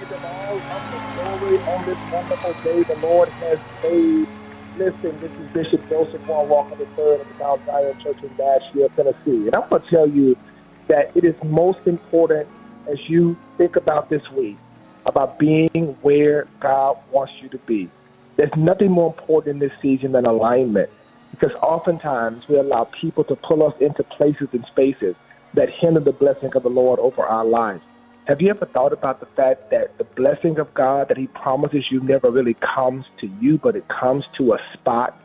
give him all of the glory on this wonderful day the Lord has made. Listen, this is Bishop Joseph Walker III of the Mount Zion Church in Nashville, Tennessee. And I'm going to tell you that it is most important as you think about this week, about being where God wants you to be. There's nothing more important in this season than alignment, because oftentimes we allow people to pull us into places and spaces that hinder the blessing of the Lord over our lives. Have you ever thought about the fact that the blessing of God that he promises you never really comes to you, but it comes to a spot?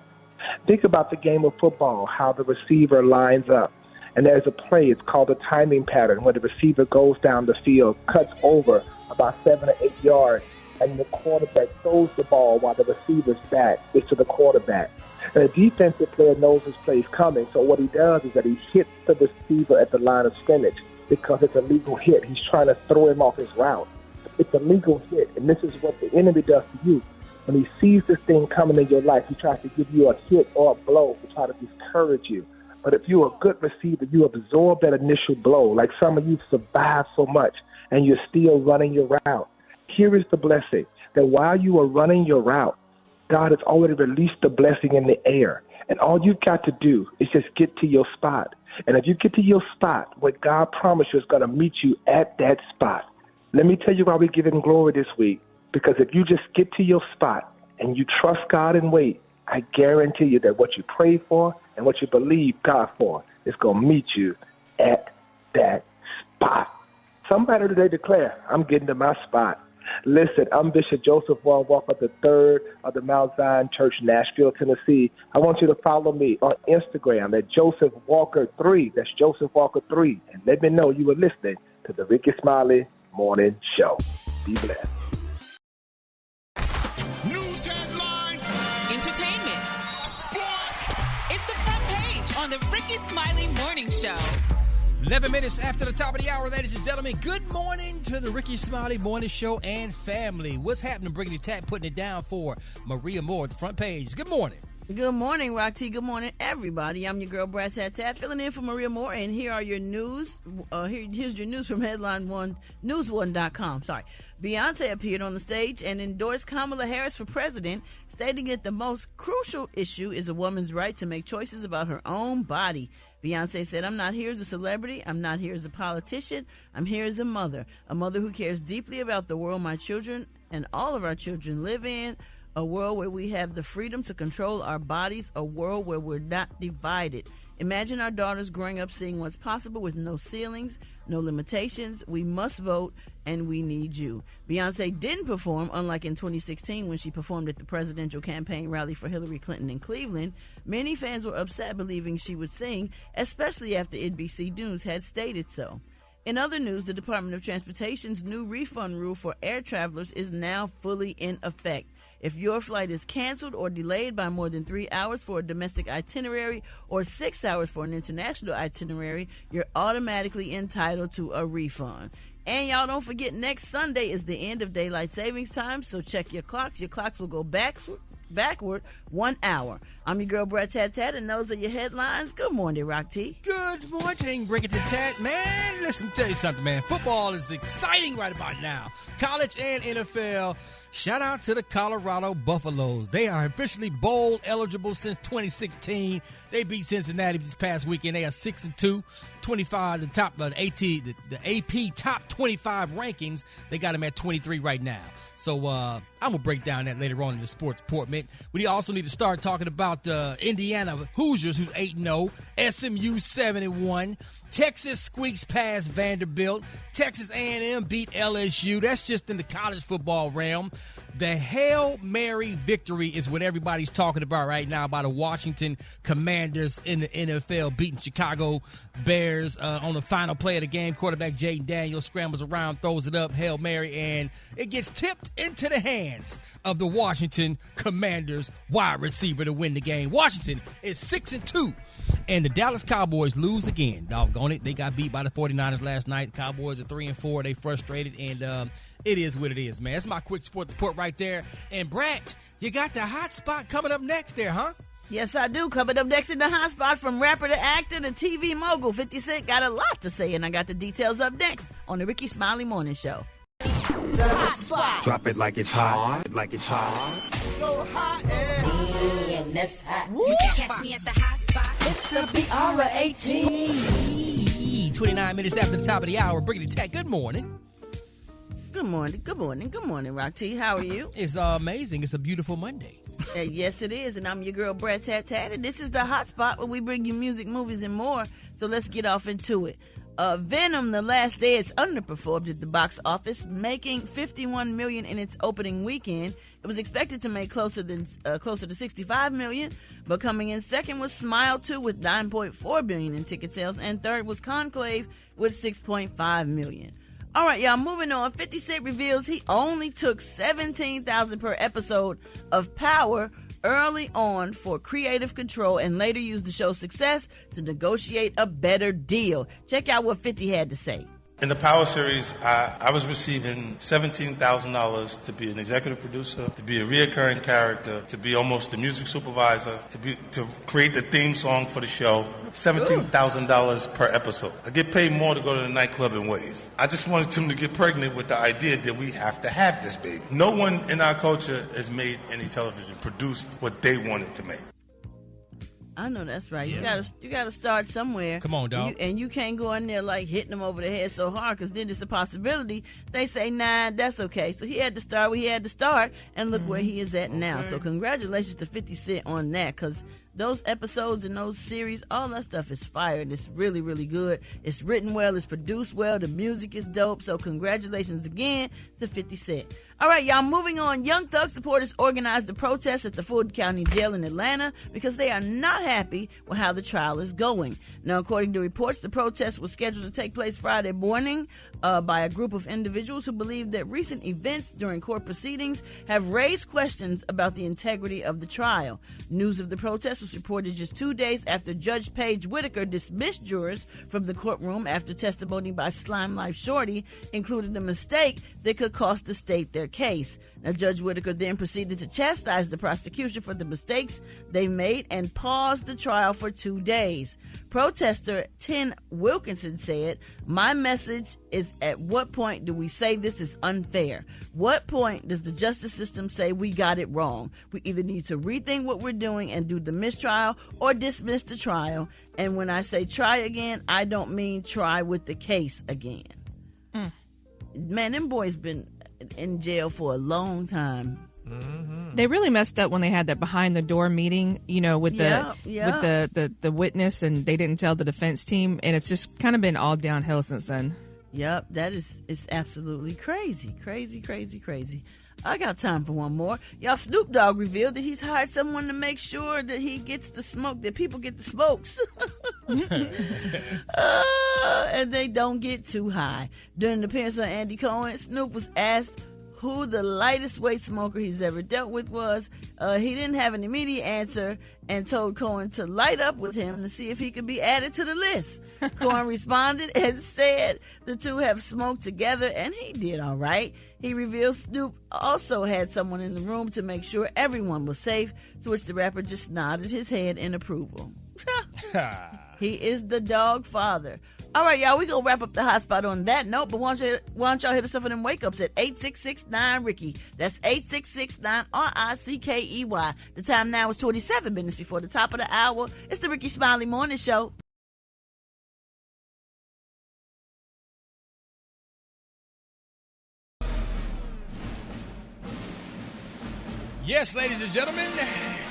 Think about the game of football, how the receiver lines up. And there's a play, it's called a timing pattern, where the receiver goes down the field, cuts over about 7 or 8 yards, and the quarterback throws the ball while the receiver's back is to the quarterback. And the defensive player knows his play is coming, so what he does is that he hits the receiver at the line of scrimmage because it's a legal hit. He's trying to throw him off his route. It's a legal hit, and this is what the enemy does to you. When he sees this thing coming in your life, he tries to give you a hit or a blow to try to discourage you. But if you're a good receiver, you absorb that initial blow. Like some of you survived so much, and you're still running your route. Here is the blessing, that while you are running your route, God has already released the blessing in the air. And all you've got to do is just get to your spot. And if you get to your spot, what God promised you is going to meet you at that spot. Let me tell you why we give him glory this week. Because if you just get to your spot and you trust God and wait, I guarantee you that what you pray for and what you believe God for is going to meet you at that spot. Somebody today declare, I'm getting to my spot. Listen, I'm Bishop Joseph Walker III of the Mount Zion Church, Nashville, Tennessee. I want you to follow me on Instagram at Joseph Walker 3. That's Joseph Walker 3. And let me know you were listening to the Rickey Smiley Morning Show. Be blessed. News headlines, entertainment, sports. It's the front page on the Rickey Smiley Morning Show. 11 minutes after the top of the hour, ladies and gentlemen. Good morning to the Rickey Smiley Morning Show and family. What's happening? Bringing it tap, putting it down for Maria Moore at the front page. Good morning. Good morning, Rock T. Good morning, everybody. I'm your girl, Brat, filling in for Maria Moore, and here are your news. Here's your news from Headline One, News1.com. Sorry. Beyonce appeared on the stage and endorsed Kamala Harris for president, stating that the most crucial issue is a woman's right to make choices about her own body. Beyonce said, I'm not here as a celebrity. I'm not here as a politician. I'm here as a mother who cares deeply about the world my children and all of our children live in, a world where we have the freedom to control our bodies, a world where we're not divided. Imagine our daughters growing up seeing what's possible with no ceilings, no limitations. We must vote, and we need you. Beyonce didn't perform, unlike in 2016 when she performed at the presidential campaign rally for Hillary Clinton in Cleveland. Many fans were upset believing she would sing, especially after NBC News had stated so. In other news, the Department of Transportation's new refund rule for air travelers is now fully in effect. If your flight is canceled or delayed by more than 3 hours for a domestic itinerary or 6 hours for an international itinerary, you're automatically entitled to a refund. And y'all don't forget, next Sunday is the end of daylight savings time, so check your clocks. Your clocks will go backward 1 hour. I'm your girl, Brat, and those are your headlines. Good morning, Rock T. Good morning, Rickey Tat. Man, listen, tell you something, man. Football is exciting right about now. College and NFL. Shout out to the Colorado Buffaloes. They are officially bowl eligible since 2016. They beat Cincinnati this past weekend. They are 6-2, 25. The top of the AP top 25 rankings. They got them at 23 right now. So I'm gonna break down that later on in the sports report, man. We also need to start talking about Indiana Hoosiers, who's 8-0, SMU 7-1. Texas squeaks past Vanderbilt. Texas A&M beat LSU. That's just in the college football realm. The Hail Mary victory is what everybody's talking about right now by the Washington Commanders in the NFL, beating Chicago Bears on the final play of the game. Quarterback Jaden Daniels scrambles around, throws it up, Hail Mary, and it gets tipped into the hands of the Washington Commanders wide receiver to win the game. Washington is 6-2. And the Dallas Cowboys lose again. Doggone it. They got beat by the 49ers last night. Cowboys are 3-4. They frustrated, and it is what it is, man. That's my quick sports report right there. And, Brat, you got the hot spot coming up next there, huh? Yes, I do. Coming up next in the hot spot, from rapper to actor to TV mogul, 50 Cent got a lot to say, and I got the details up next on the Rickey Smiley Morning Show. The hot spot. Drop it like it's hot, like it's hot. So hot and You can catch me at the hot spot. It's the BR18. 29 minutes after the top of the hour, Brickety Tech, good morning. Good morning, Rock T. How are you? It's amazing. It's a beautiful Monday. Yes, it is, and I'm your girl, Brat Tat Tat, and this is the hot spot where we bring you music, movies, and more. So let's get off into it. Venom: The Last Dance underperformed at the box office, making $51 million in its opening weekend. It was expected to make closer to $65 million, but coming in second was Smile 2 with $9.4 billion in ticket sales, and third was Conclave with $6.5 million. All right, y'all, moving on. 50 Cent reveals he only took $17,000 per episode of Power early on for creative control and later used the show's success to negotiate a better deal. Check out what 50 had to say. In the Power series, I was receiving $17,000 to be an executive producer, to be a reoccurring character, to be almost the music supervisor, to create the theme song for the show. $17,000 per episode. I get paid more to go to the nightclub and wave. I just wanted them to get pregnant with the idea that we have to have this baby. No one in our culture has made any television, produced what they wanted to make. I know that's right. Yeah. You gotta start somewhere. Come on, dog. And you can't go in there like hitting them over the head so hard, because then it's a possibility they say, nah, that's okay. So he had to start where he had to start, and look where he is at now. So congratulations to 50 Cent on that, because those episodes and those series, all that stuff is fire. And it's really, really good. It's written well. It's produced well. The music is dope. So congratulations again to 50 Cent. All right, y'all, moving on. Young Thug supporters organized a protest at the Fulton County Jail in Atlanta because they are not happy with how the trial is going. Now, according to reports, the protest was scheduled to take place Friday morning by a group of individuals who believe that recent events during court proceedings have raised questions about the integrity of the trial. News of the protest was reported just 2 days after Judge Paige Whitaker dismissed jurors from the courtroom after testimony by Slime Life Shorty included a mistake that could cost the state their case. Now, Judge Whitaker then proceeded to chastise the prosecution for the mistakes they made and paused the trial for 2 days. Protester Ten Wilkinson said, "My message is, at what point do we say this is unfair? What point does the justice system say we got it wrong? We either need to rethink what we're doing and do the mistrial or dismiss the trial. And when I say try again, I don't mean try with the case again." Man, them boys been in jail for a long time. Mm-hmm. They really messed up when they had that behind the door meeting, with the witness, and they didn't tell the defense team, and it's just kind of been all downhill since then. Yep, it's absolutely crazy. I got time for one more. Y'all, Snoop Dogg revealed that he's hired someone to make sure that he gets the smoke, that people get the smokes. And they don't get too high. During the appearance on Andy Cohen, Snoop was asked who the lightest weight smoker he's ever dealt with was. He didn't have an immediate answer and told Cohen to light up with him to see if he could be added to the list. Cohen responded and said the two have smoked together, and he did all right. He revealed Snoop also had someone in the room to make sure everyone was safe, to which the rapper just nodded his head in approval. He is the dog father. All right, y'all, we going to wrap up the hot spot on that note, but why don't y'all hit us up for them wake-ups at 866-9-RICKY. That's 866-9-RICKEY. The time now is 27 minutes before the top of the hour. It's the Rickey Smiley Morning Show. Yes, ladies and gentlemen,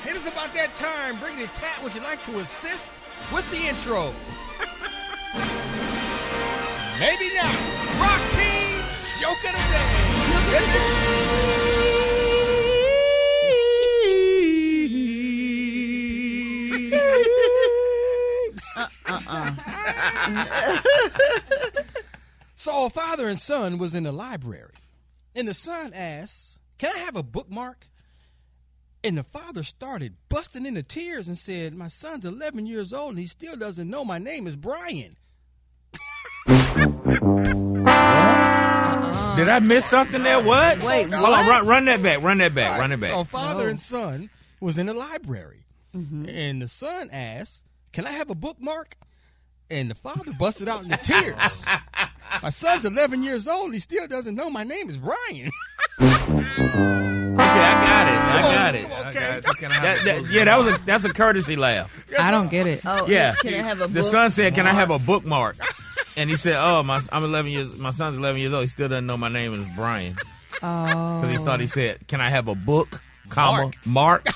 it is about that time. Bring the tat. Would you like to assist with the intro? Maybe not. Rock Team's Joke of the Day. So a father and son was in the library, and the son asked, "Can I have a bookmark?" And the father started busting into tears and said, "My son's 11 years old and he still doesn't know my name is Brian." Did I miss something there? What? Wait, hold on. Run that back. Run that back. So father and son was in the library, and the son asked, "Can I have a bookmark?" And the father busted out into tears. My son's 11 years old, and he still doesn't know my name is Brian. Okay, I got it. Okay. That's a courtesy laugh. I don't get it. Oh, Yeah. Can I have a book? The son said, "Can I have a bookmark?" And he said, "Oh, my son's 11 years old. He still doesn't know my name is Brian." Because he thought he said, "Can I have a book, comma, Mark?"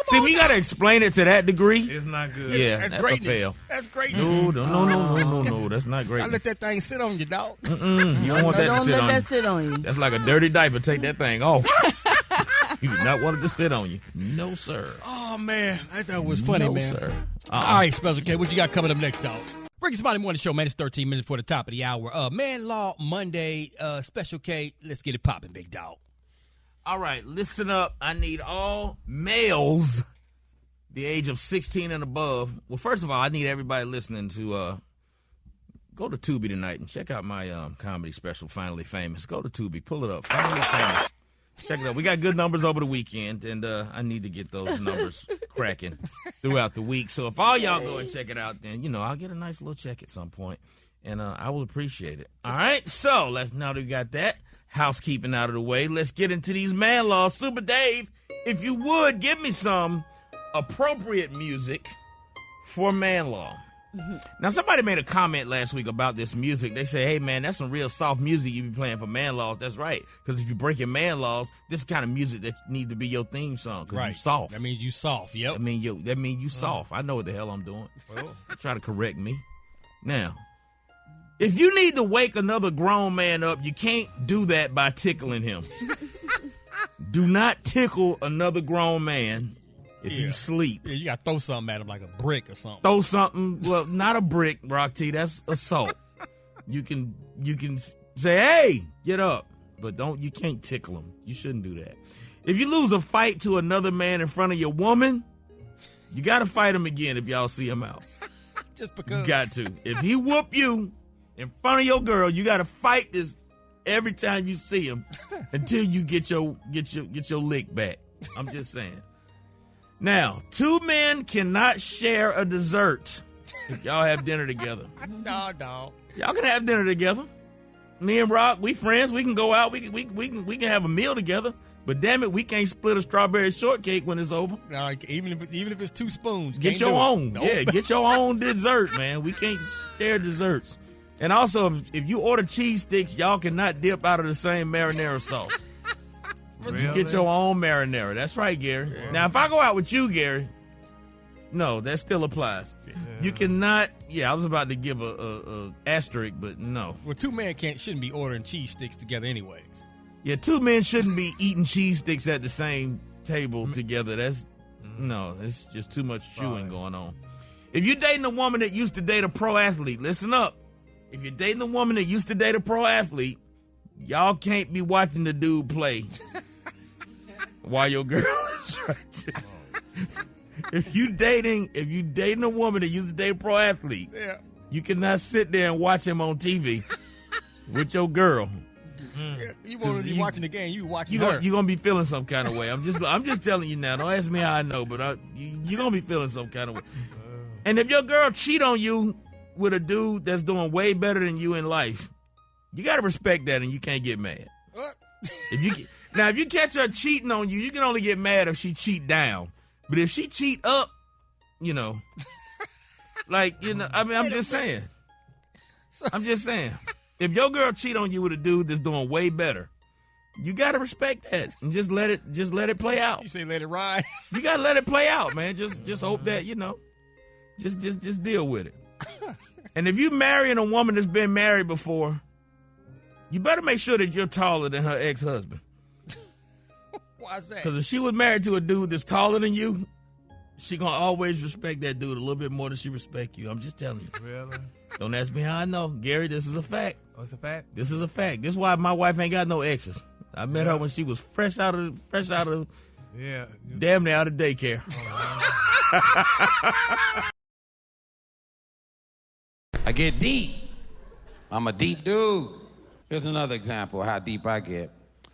See, we got to explain it to that degree. It's not good. Yeah, that's a fail. That's greatness. No. That's not great. I let that thing sit on you, dog. You don't want that to sit on you. Don't let that sit on you. That's like a dirty diaper. Take that thing off. You do not want it to sit on you. No, sir. Oh, man. I thought it was funny, no, man. Sir. All right, Special K, what you got coming up next, dog? Rickey Smiley Morning Show, man. It's 13 minutes before the top of the hour. Man Law Monday, Special K. Let's get it popping, big dog. All right, listen up. I need all males the age of 16 and above. Well, first of all, I need everybody listening to go to Tubi tonight and check out my comedy special, Finally Famous. Go to Tubi. Pull it up. Finally Famous. Check it out. We got good numbers over the weekend, and I need to get those numbers cracking throughout the week. So if all y'all go and check it out, then, I'll get a nice little check at some point, and I will appreciate it. All right, so now that we got that housekeeping out of the way, let's get into these man laws. Super Dave, if you would, give me some appropriate music for man law. Now, somebody made a comment last week about this music. They say, hey, man, that's some real soft music you be playing for man laws. That's right. Because if you're breaking man laws, this is the kind of music that needs to be your theme song. Because you're soft. That means you soft, yep. That means you soft. I know what the hell I'm doing. Try to correct me. Now, if you need to wake another grown man up, you can't do that by tickling him. Do not tickle another grown man if he's asleep. Yeah, you got to throw something at him like a brick or something. Throw something. Well, not a brick, Rock T. That's assault. You can say, hey, get up. But you can't tickle him. You shouldn't do that. If you lose a fight to another man in front of your woman, you got to fight him again if y'all see him out. Just because. You got to. If he whoop you in front of your girl, you got to fight this every time you see him until you get your lick back. I'm just saying. Now, two men cannot share a dessert if y'all have dinner together. No, dog. Y'all can have dinner together. Me and Rock, we friends. We can go out. We can have a meal together. But damn it, we can't split a strawberry shortcake when it's over. No, even if it's 2 spoons. Get your own. Nope. Yeah, get your own dessert, man. We can't share desserts. And also, if you order cheese sticks, y'all cannot dip out of the same marinara sauce. Really? You get your own marinara. That's right, Gary. Yeah. Now, if I go out with you, Gary, no, that still applies. Yeah. You cannot. Yeah, I was about to give a asterisk, but no. Well, 2 men shouldn't be ordering cheese sticks together, anyways. Yeah, 2 men shouldn't be eating cheese sticks at the same table together. No, it's just too much chewing going on. If you're dating a woman that used to date a pro athlete, listen up. If you're dating a woman that used to date a pro athlete, y'all can't be watching the dude play while your girl is right there. If you dating a woman that used to date a pro athlete, you cannot sit there and watch him on TV with your girl. Yeah, you won't be watching the game. You watching her. You're gonna be feeling some kind of way. I'm just telling you now. Don't ask me how I know, but you're gonna be feeling some kind of way. And if your girl cheat on you with a dude that's doing way better than you in life, you gotta respect that, and you can't get mad. What? If you catch her cheating on you, you can only get mad if she cheat down. But if she cheat up, I mean, I'm just saying. If your girl cheat on you with a dude that's doing way better, you gotta respect that and just let it play out. You say let it ride. You gotta let it play out, man. Just hope that just deal with it. And if you marrying a woman that's been married before, you better make sure that you're taller than her ex-husband. Why is that? Because if she was married to a dude that's taller than you, she gonna always respect that dude a little bit more than she respect you. I'm just telling you. Really? Don't ask me how I know. Gary, this is a fact. What's the fact? This is a fact. This is why my wife ain't got no exes. I met her when she was fresh out of damn near out of daycare. I get deep. I'm a deep dude. Here's another example of how deep I get.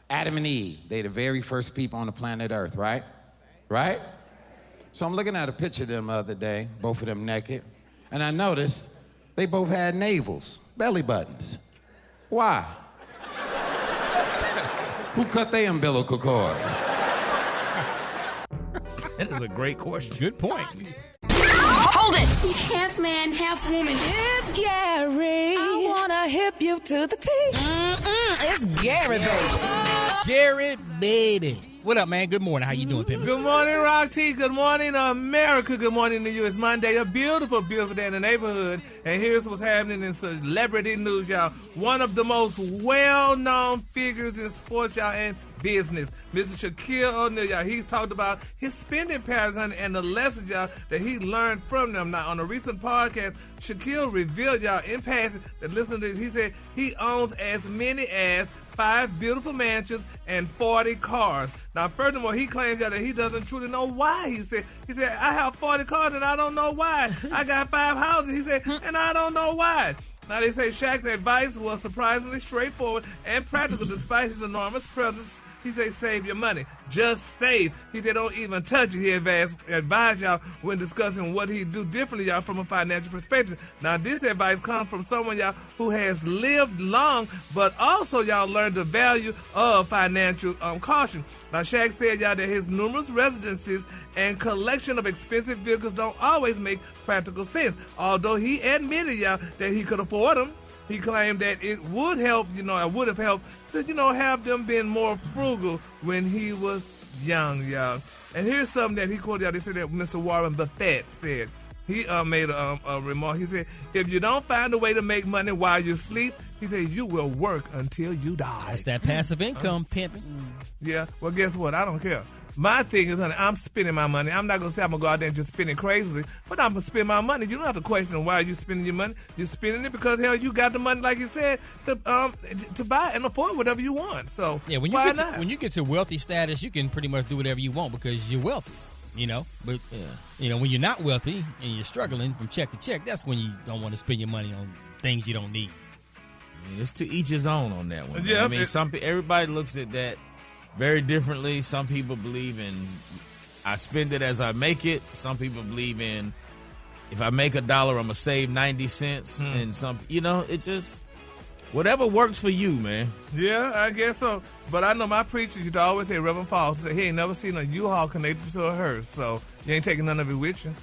Adam and Eve, they the very first people on the planet Earth, right? Right? So I'm looking at a picture of them the other day, both of them naked, and I noticed they both had navels. belly buttons. Why? Who cut their umbilical cords? That is a great question. Good point. Hold it! He's half man, half woman. It's Gary. I wanna hip you to the T. It's Gary, baby. Gary, baby. What up, man? Good morning. How you doing, Pimp? Good morning, Rock T. Good morning, America. Good morning to you. It's Monday, a beautiful, beautiful day in the neighborhood. And here's what's happening in celebrity news, y'all. One of the most well-known figures in sports, y'all, and business, Mr. Shaquille O'Neal, y'all. He's talked about his spending patterns and the lessons, y'all, that he learned from them. Now, on a recent podcast, Shaquille revealed, y'all, in passing, that listen to this, he said he owns as many as 5 beautiful mansions and 40 cars. Now, first of all, he claims that he doesn't truly know why. He said, I have 40 cars and I don't know why. I got 5 houses, he said, and I don't know why. Now, they say Shaq's advice was surprisingly straightforward and practical despite his enormous presence. He said, save your money. Just save. He said, don't even touch it. He advised y'all when discussing what he'd do differently, y'all, from a financial perspective. Now, this advice comes from someone, y'all, who has lived long, but also, y'all, learned the value of financial caution. Now, Shaq said, y'all, that his numerous residences and collection of expensive vehicles don't always make practical sense. Although he admitted, y'all, that he could afford them. He claimed that it would help, it would have helped to, have them being more frugal when he was young, y'all. And here's something that he quoted out. They said that Mr. Warren Buffett said. He made a remark. He said, if you don't find a way to make money while you sleep, he said, you will work until you die. That's that passive income pimping. Yeah. Well, guess what? I don't care. My thing is, honey, I'm spending my money. I'm not going to say I'm going to go out there and just spend it crazily, but I'm going to spend my money. You don't have to question why you spending your money. You're spending it because, hell, you got the money, like you said, to buy and afford whatever you want. So, yeah, when you get to wealthy status, you can pretty much do whatever you want because you're wealthy, But, when you're not wealthy and you're struggling from check to check, that's when you don't want to spend your money on things you don't need. I mean, it's to each his own on that one. Yeah, I mean, everybody looks at that very differently. Some people believe in I spend it as I make it. Some people believe in if I make $1, I'm going to save 90 cents. And it just, whatever works for you, man. Yeah, I guess so. But I know my preacher used to always say, Reverend Paul said he ain't never seen a U-Haul connected to a hearse. So you ain't taking none of it with you.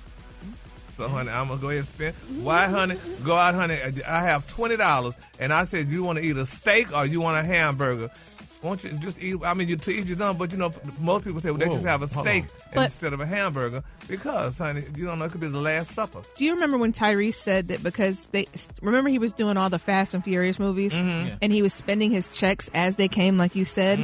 So, honey, I'm going to go ahead and spend. Why, honey? Go out, honey. I have $20. And I said, you want to eat a steak or you want a hamburger? Won't you just eat? I mean, to each his own, but most people say, well, they just have a steak instead of a hamburger because, honey, it could be the Last Supper. Do you remember when Tyrese said that because remember he was doing all the Fast and Furious movies and he was spending his checks as they came, like you said,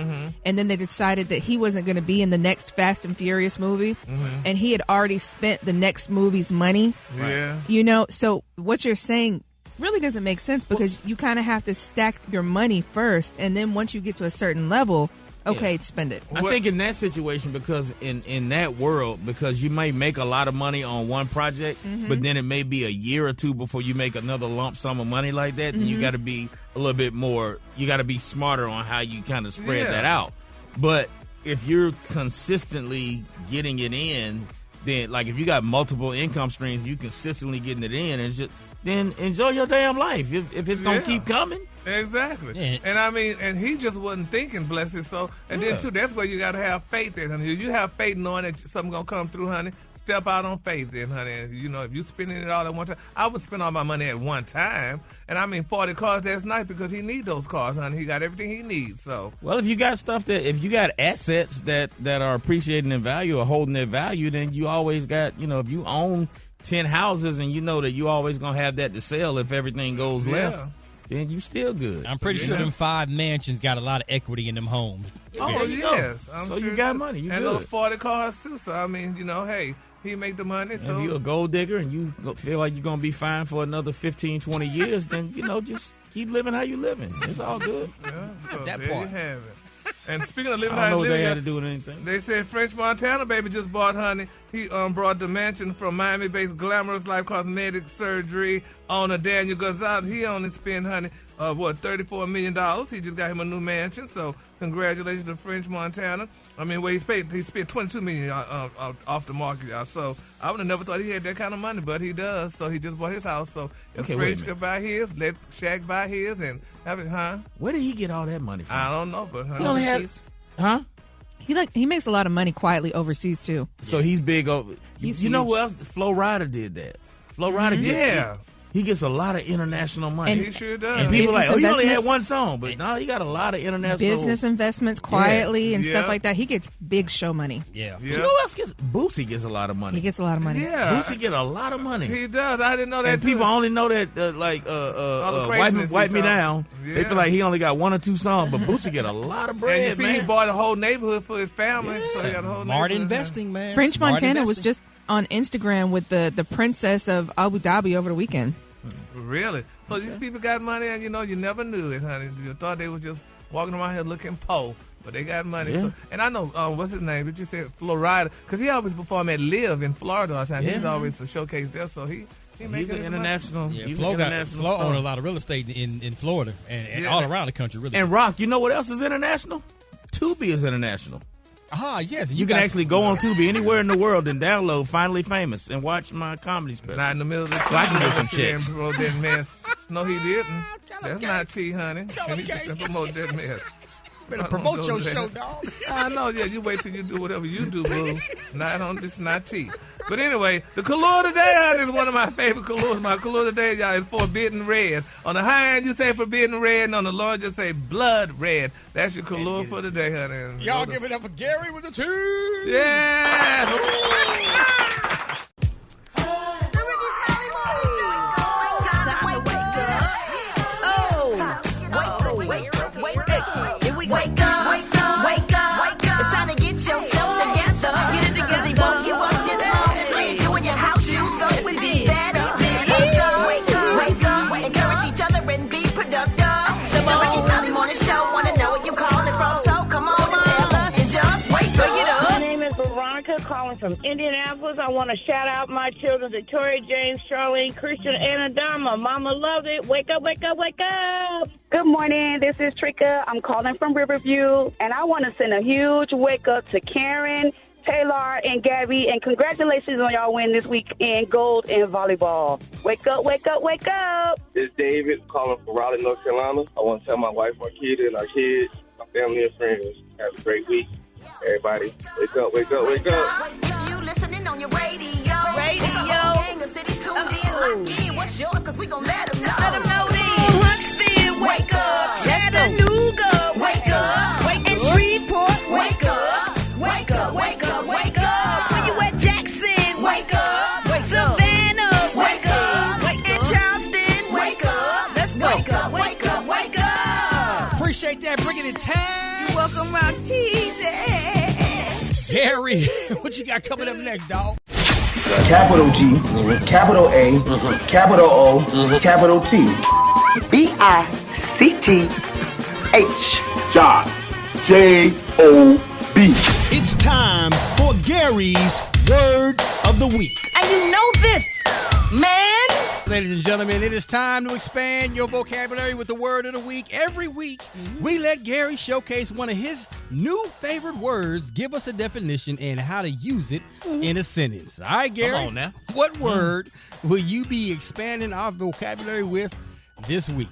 and then they decided that he wasn't going to be in the next Fast and Furious movie and he had already spent the next movie's money. Yeah. So what you're saying really doesn't make sense because you kind of have to stack your money first, and then once you get to a certain level, spend it. I think in that situation, because in that world, because you may make a lot of money on one project, but then it may be a year or two before you make another lump sum of money like that, then you got to be a little bit more, you got to be smarter on how you kind of spread that out. But if you're consistently getting it in, then like if you got multiple income streams, you consistently getting it in, and then enjoy your damn life if it's going to keep coming. Exactly. Yeah. And I mean, and he just wasn't thinking, bless his soul. And then, too, that's where you got to have faith in, honey. If you have faith knowing that something's going to come through, honey, step out on faith then, honey. And, if you're spending it all at one time. I would spend all my money at one time. And, 40 cars, that's nice because he needs those cars, honey. He got everything he needs, so. Well, if you got if you got assets that are appreciating in value or holding their value, then you always got, if you own 10 houses and you know that you always going to have that to sell if everything goes left, then you still good. I'm pretty sure them 5 mansions got a lot of equity in them homes. Oh, yes. So you got money. You and good. Those 40 cars, too. So, hey, he make the money. So if you're a gold digger and you feel like you're going to be fine for another 15, 20 years, then, just keep living how you living. It's all good. Yeah, so that there part. you have it. And speaking of living I how don't know you what they living, had to do with anything. They said French Montana baby just bought, honey, He brought the mansion from Miami-based Glamorous Life Cosmetic Surgery owner Daniel Gonzalez. He only spent, honey, $34 million. He just got him a new mansion. So congratulations to French Montana. I mean, he spent $22 million off the market, y'all. So I would have never thought he had that kind of money, but he does. So he just bought his house. So if French could buy his, let Shaq buy his, and have it, huh? Where did he get all that money from? I don't know, but he only has, huh? He makes a lot of money quietly overseas too. So he's big over. You know who else? Flo Rida did that. Flo Rida, yeah. He gets a lot of international money. And he sure does. And people are like, he only had one song, but no, he got a lot of international business investments quietly and stuff like that. He gets big show money. Yeah. You know who else gets? Boosie gets a lot of money. He gets a lot of money. Yeah. Boosie get a lot of money. He does. I didn't know that. And people only know that Wipe Me Down. Yeah. They feel like he only got one or two songs, but Boosie get a lot of bread, and you see, man. he bought a whole neighborhood for his family. Yeah. So he got a whole Smart neighborhood. investing, man. French Montana was just on Instagram with the princess of Abu Dhabi over the weekend. Really? So these people got money, and you never knew it, honey. You thought they were just walking around here looking po, but they got money. Yeah. So, and I know what's his name? But you said Flo Rida, because he always perform at Live in Florida all the time. Yeah. He's always a showcase there, so he's an international. Yeah, he's Flo an international Flo star. owned a lot of real estate in Florida and all around the country, really. And Rock, you know what else is international? Tubi is international. Yes. You can actually go on Tubi anywhere in the world and download Finally Famous and watch my comedy special. Not in the middle of the so I can get some chicks. Promote that mess. No, he didn't. That's not tea, honey. He needs to promote that mess. Better promote your show, dog. I know, yeah. You wait till you do whatever you do, boo. This is not tea. But anyway, the color today, honey, is one of my favorite colors. My color today, y'all, is Forbidden Red. On the high end, you say Forbidden Red, and on the low end, you say Blood Red. That's your color for today, honey. Y'all give it up for Gary with the tea. Yeah. Wake up, wake up, wake up, wake up. It's time to get yourself together. Get it together, he woke you up this morning. Slid you in your house shoes, so it would be better. Wake up, wake up, wake up. Encourage each other and be productive. The Rickey Smiley Morning Show, wanna know where you calling from, so come on and tell us and just wake up. My name is Veronica, calling from Indianapolis. I want to shout out my children, Victoria, James, Charlene, Christian, and Adama. Mama loves it. Wake up, wake up, wake up. Good morning. This is Trika. I'm calling from Riverview, and I want to send a huge wake up to Karen, Taylor, and Gabby, and congratulations on y'all win this week in gold in volleyball. Wake up, wake up, wake up. This is David calling from Raleigh, North Carolina. I want to tell my wife, Marquita, and our kids, my family and friends, have a great week. Everybody, wake up, wake up, wake up. If you listening on your radio, gang of cities tuned in, lock in. What's yours? Because we gon' let them know. Let them know then. Huntsville, wake up. Chattanooga, wake up. And Shreveport, wake up. Wake up, wake up, wake up. When you at Jackson, wake up. Savannah, wake up. And Charleston, wake up. Let's go. Wake up, wake up, wake up. Appreciate that. Bringing it time. You're welcome, Rock Teasy. Gary, what you got coming up next, dog? Capital G, capital A, capital O, capital T. B-I-C-T-H. Job. J-O-B. It's time for Gary's Word of the Week. And you know this, man. Ladies and gentlemen, it is time to expand your vocabulary with the word of the week. Every week, we let Gary showcase one of his new favorite words, give us a definition, and how to use it in a sentence. All right, Gary? Come on now. What word will you be expanding our vocabulary with this week?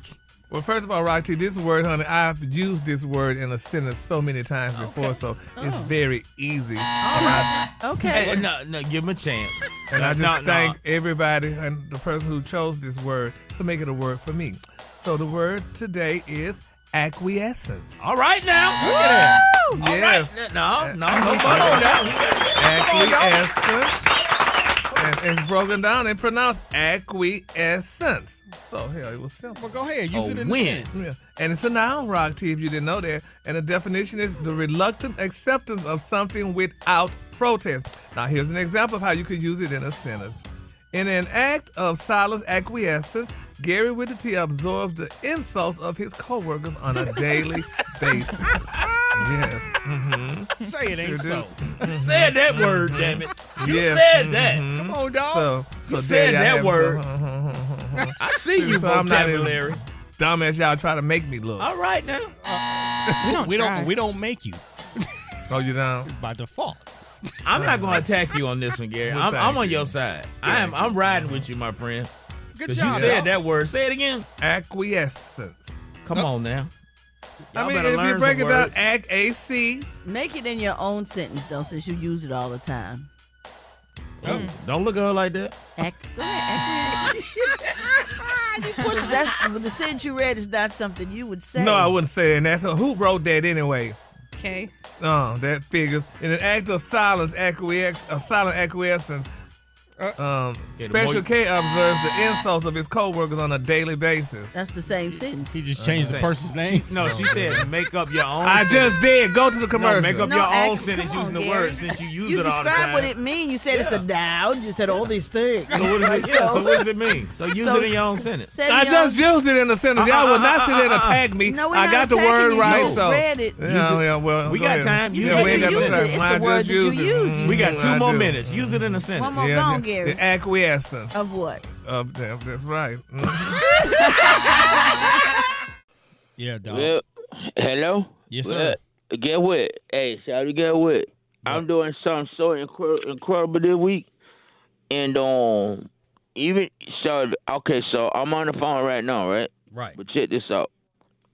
Well, first of all, Rocky, this word, honey, I've used this word in a sentence so many times before, so it's very easy. Okay. Hey, no, give him a chance. And I just thank everybody and the person who chose this word to make it a word for me. So the word today is acquiescence. All right now. Look at that. Yes. Right. No, Acquiescence. And it's broken down and pronounced acquiescence. So, hell, it was simple. Well, go ahead. Use it in the win. sentence. Yeah. And it's a noun, Rock T, if you didn't know that. And the definition is the reluctant acceptance of something without protest. Now, here's an example of how you could use it in a sentence. In an act of silent acquiescence, Gary with the T absorbs the insults of his coworkers on a daily basis. Yes. Mm-hmm. Say it ain't so. You said that word, damn it. You said that. Come on, dog. You said that word. I see you, vocabulary. Dumb as y'all try to make me look. All right now. We don't make you. Oh, you don't? By default. I'm not going to attack you on this one, Gary. I'm on your side. I'm riding with you, my friend. Good You job. said that word. Say it again. Acquiescence. Come on now. I mean, if you break it down, AC. Make it in your own sentence, though, since you use it all the time. Oh, don't look at her like that. Go ahead. The sentence you read is not something you would say. No, I wouldn't say it. And who wrote that anyway? Okay. That figures. In an act of silent acquiescence, Special K observes the insults of his co-workers on a daily basis. That's the same sentence. He just changed the person's name. No, she said make up your own. I just did. Go to the commercial. No, make up your own sentence using the word since you use it all the time. You describe what it means. You said it's a noun. You said all these things. So what does it? So what does it mean? So use it in your own sentence. I just used it in a sentence. Y'all will not sit there and attack me. No, I got the word right. You so read it. Well, we got time. You said you use it. It's a word that you use. We got 2 more minutes. Use it in a sentence. One more, go on, Gary. The acquiescence. Of what? Of them. That's right. Yeah, dog. Well, hello? Yes, sir. Get what? Hey, shawty, get what? I'm doing something so incredible this week. And so I'm on the phone right now, right? Right. But check this out.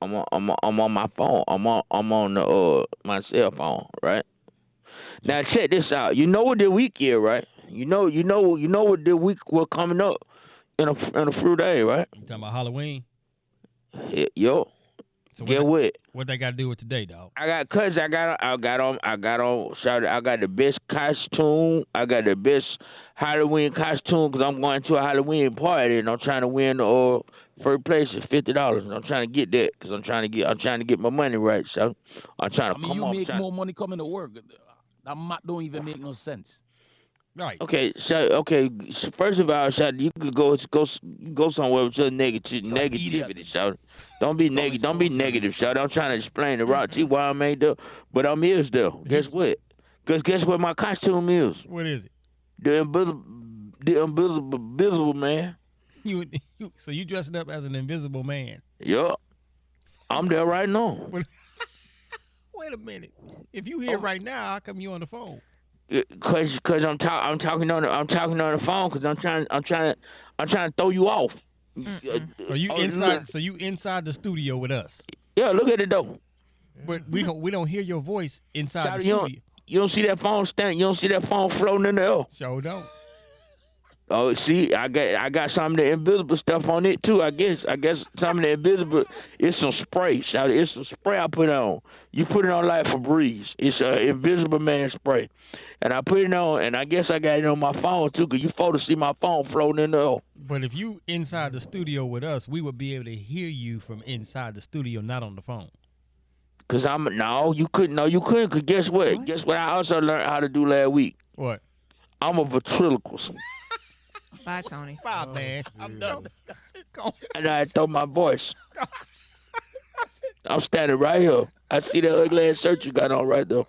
I'm on my phone. I'm on the my cell phone, right? Now check this out. You know what the week is, right? You know what the week was coming up in a few days, right? You talking about Halloween? Yo. So get what? What they got to do with today, dog? I got the best costume. I got the best Halloween costume because I'm going to a Halloween party and I'm trying to win the first place at $50. And I'm trying to get that because I'm trying to get my money right. So I'm trying to you make more money coming to work. That don't even make no sense. Right. Okay. So first of all, you could go somewhere with your negativity. So don't be negative. Don't be negative. So I'm trying to explain to Rock T why I made the, but I'm here still. Guess what? Because guess what my costume is? What is it? The invisible man. So you dressing up as an invisible man? Yeah. I'm there right now. Wait a minute. If you here right now, how come you on the phone? Cause I'm talking on the phone because I'm trying to throw you off. So you inside? So you inside the studio with us? Yeah, look at it though. But we don't hear your voice inside the studio. You don't see that phone stand. You don't see that phone floating in the air. Sure don't. Oh, see, I got some of the invisible stuff on it too. I guess some of the invisible. It's some spray. It's some spray I put on. You put it on like Febreze. It's an invisible man spray, and I put it on, and I guess I got it on my phone too, cause you to see my phone floating in the air. But if you inside the studio with us, we would be able to hear you from inside the studio, not on the phone. Cause you couldn't. Cause guess what? Guess what? I also learned how to do last week. What? I'm a ventriloquist. Bye, Tony. Bye, man. I'm done. And I throw my voice. I'm standing right here. I see that ugly ass shirt you got on right there.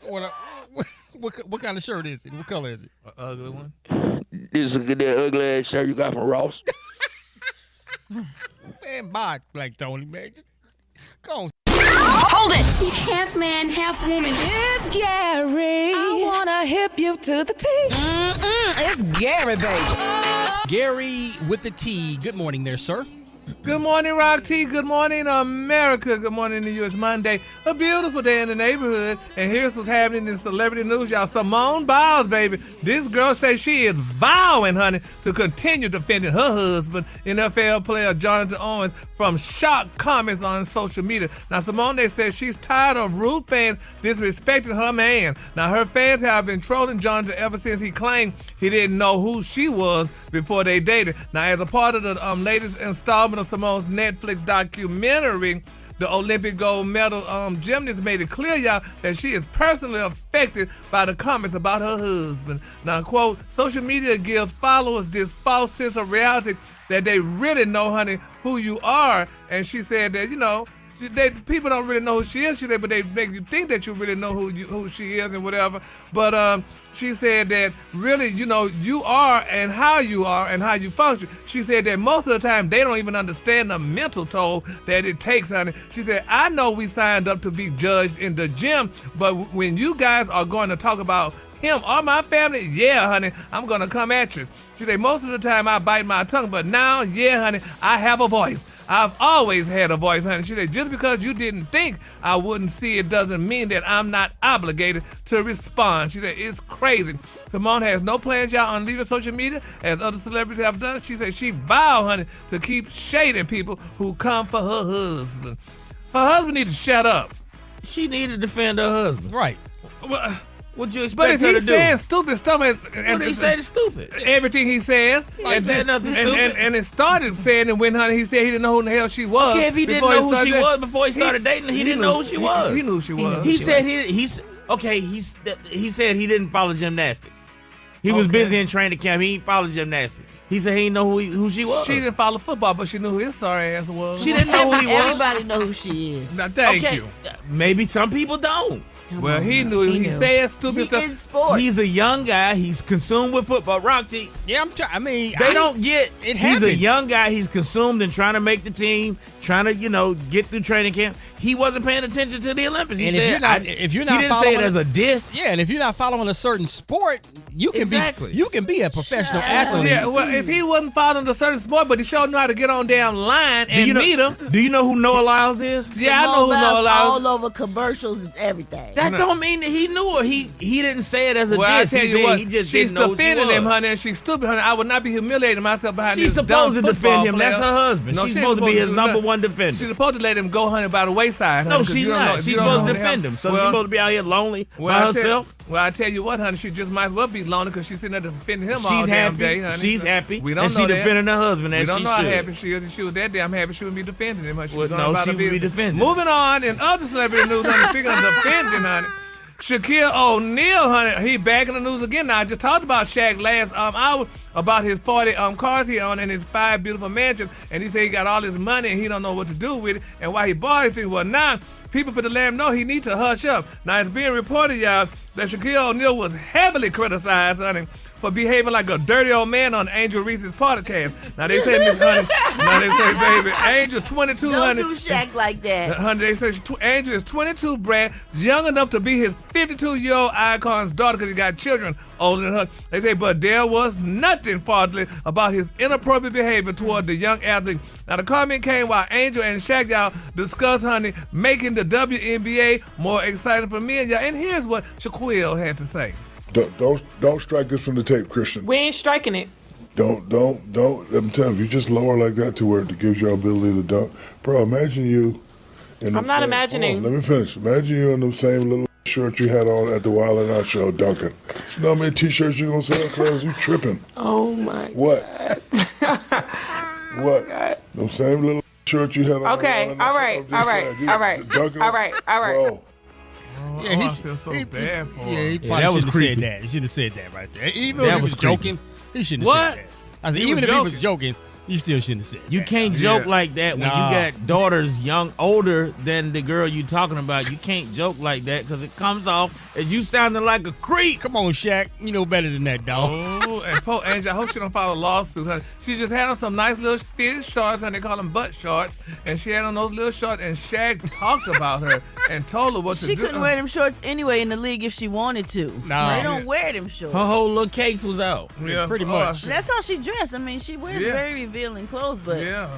What kind of shirt is it? What color is it? An ugly one. This is that ugly ass shirt you got from Ross. Man, bye, Black Tony, man. Go on. Hold it! He's half man, half woman. It's Gary. I wanna hip you to the T. It's Gary, baby. Gary with the T. Good morning there, sir. Good morning, Rock T. Good morning, America. Good morning to you. It's Monday. A beautiful day in the neighborhood. And here's what's happening in celebrity news, y'all. Simone Biles, baby. This girl says she is vowing, honey, to continue defending her husband, NFL player Jonathan Owens, from shocked comments on social media. Now, Simone, they said she's tired of rude fans disrespecting her man. Now, her fans have been trolling Jonathan ever since he claimed he didn't know who she was before they dated. Now, as a part of the latest installment of Simone's Netflix documentary, the Olympic gold medal gymnast made it clear, y'all, that she is personally affected by the comments about her husband. Now, quote, social media gives followers this false sense of reality that they really know, honey, who you are. And she said that, people don't really know who she is. She said, but they make you think that you really know who she is and whatever. But she said that really, you are and how you function. She said that most of the time they don't even understand the mental toll that it takes, honey. She said, I know we signed up to be judged in the gym, but when you guys are going to talk about him or my family, yeah, honey, I'm going to come at you. She said, most of the time I bite my tongue, but now, yeah, honey, I have a voice. I've always had a voice, honey. She said, just because you didn't think I wouldn't see it doesn't mean that I'm not obligated to respond. She said, it's crazy. Simone has no plans, y'all, on leaving social media as other celebrities have done. She said she vowed, honey, to keep shading people who come for her husband. Her husband needs to shut up. She needed to defend her husband. Right. Well, what you expect but if her to he's do? saying stupid stuff, What did he say is stupid? Everything he says, He said nothing stupid. And it started saying that when honey, he said he didn't know who the hell she was. Okay, if he didn't know who she was before he started dating her, he didn't know who she was. He knew who she was. He said he said he didn't follow gymnastics. He was busy in training camp. He didn't follow gymnastics. He said he didn't know who she was. She didn't follow football, but she knew who his sorry ass was. She didn't know who he was. Everybody know who she is. Now, thank you. Maybe some people don't. Well, he knew. He said stupid stuff. In sports. He's a young guy. He's consumed with football. Roxy. Yeah, they don't get it. He's a happens. young guy. He's consumed and trying to make the team, trying to, get through training camp. He wasn't paying attention to the Olympics. He And said, if you're not he didn't say it as a diss. Yeah, and if you're not following a certain sport, you can be a professional athlete. Yeah, well, if he wasn't following a certain sport, but he sure knew how to get on down line and meet him. Do you know who Noah Lyles is? Yeah, I know who Noah Lyles. All over commercials and everything. That don't mean that he knew her. He didn't say it as a Well, I diss. tell He you said what, he just she's didn't know defending who she him, was. honey, and she's stupid, honey. I would not be humiliating myself behind She's this dumb supposed to football defend him. player. That's her husband. No, She's she supposed to be his do number that. one defender. She's supposed to let him go, honey, by the wayside, honey. No, 'cause she's you don't not. know- She's you don't know supposed to who the defend hell- him. So Well, she's supposed to be out here lonely by herself. Well, I tell you what, honey, she just might as well be lonely because she's sitting there defending him all She's damn happy. day, honey. She's happy. We don't And know she that. defending her husband as We don't she know how should. happy she is. If she was that damn happy, she wouldn't be defending him. She was going no, about she her would be business. defending. Moving on, in other celebrity news, honey, speaking of defending, honey, Shaquille O'Neal, honey, he back in the news again. Now, I just talked about Shaq last hour about his 40 cars he owned and his 5 beautiful mansions, and he said he got all this money and he don't know what to do with it and why he bought it. Well, now people for the let him know he needs to hush up. Now, it's being reported, y'all, that Shaquille O'Neal was heavily criticized, honey, for behaving like a dirty old man on Angel Reese's podcast. Now they say, Miss Honey, now they say, baby, Angel 22, Don't honey. do Shaq like that. Honey, they say Angel is 22, Brad, young enough to be his 52-year-old icon's daughter because he got children older than her. They say, but there was nothing fatherly about his inappropriate behavior toward the young athlete. Now the comment came while Angel and Shaq, y'all, discussed, honey, making the WNBA more exciting for men, y'all. And here's what Shaquille had to say. Don't strike this from the tape, Christian. We ain't striking it. Don't. I'm telling you, if you just lower like that to where it gives you ability to dunk. Bro, imagine you. I'm not imagining. Let me finish. Imagine you in the same little shirt you had on at the Wild 'N Out show dunking. You know how many t-shirts you gonna sell, cuz? You tripping. Oh my What? God. What? Them same little shirt you had on. Okay, all right. Bro. Yeah, I feel so bad for him. Yeah, he probably that was should have creepy. said that. He should have said that right there. Even That if he was was creepy. joking, he shouldn't What? have said that. I said, He even was if he was joking, you still shouldn't have said You that. can't joke like that when Nah. you got daughters older than the girl you talking about. You can't joke like that because it comes off as you sounding like a creep. Come on, Shaq. You know better than that, dog. Oh, and poor Angel, I hope she don't file a lawsuit, honey. She just had on some nice little fitted shorts, and they call them butt shorts, and she had on those little shorts, and Shaq talked about her and told her what to do. She couldn't wear them shorts anyway in the league if she wanted to. Nah. They don't wear them shorts. Her whole little cakes was out. Yeah, pretty much. That's how she dressed. I mean, she wears very revealing clothes, but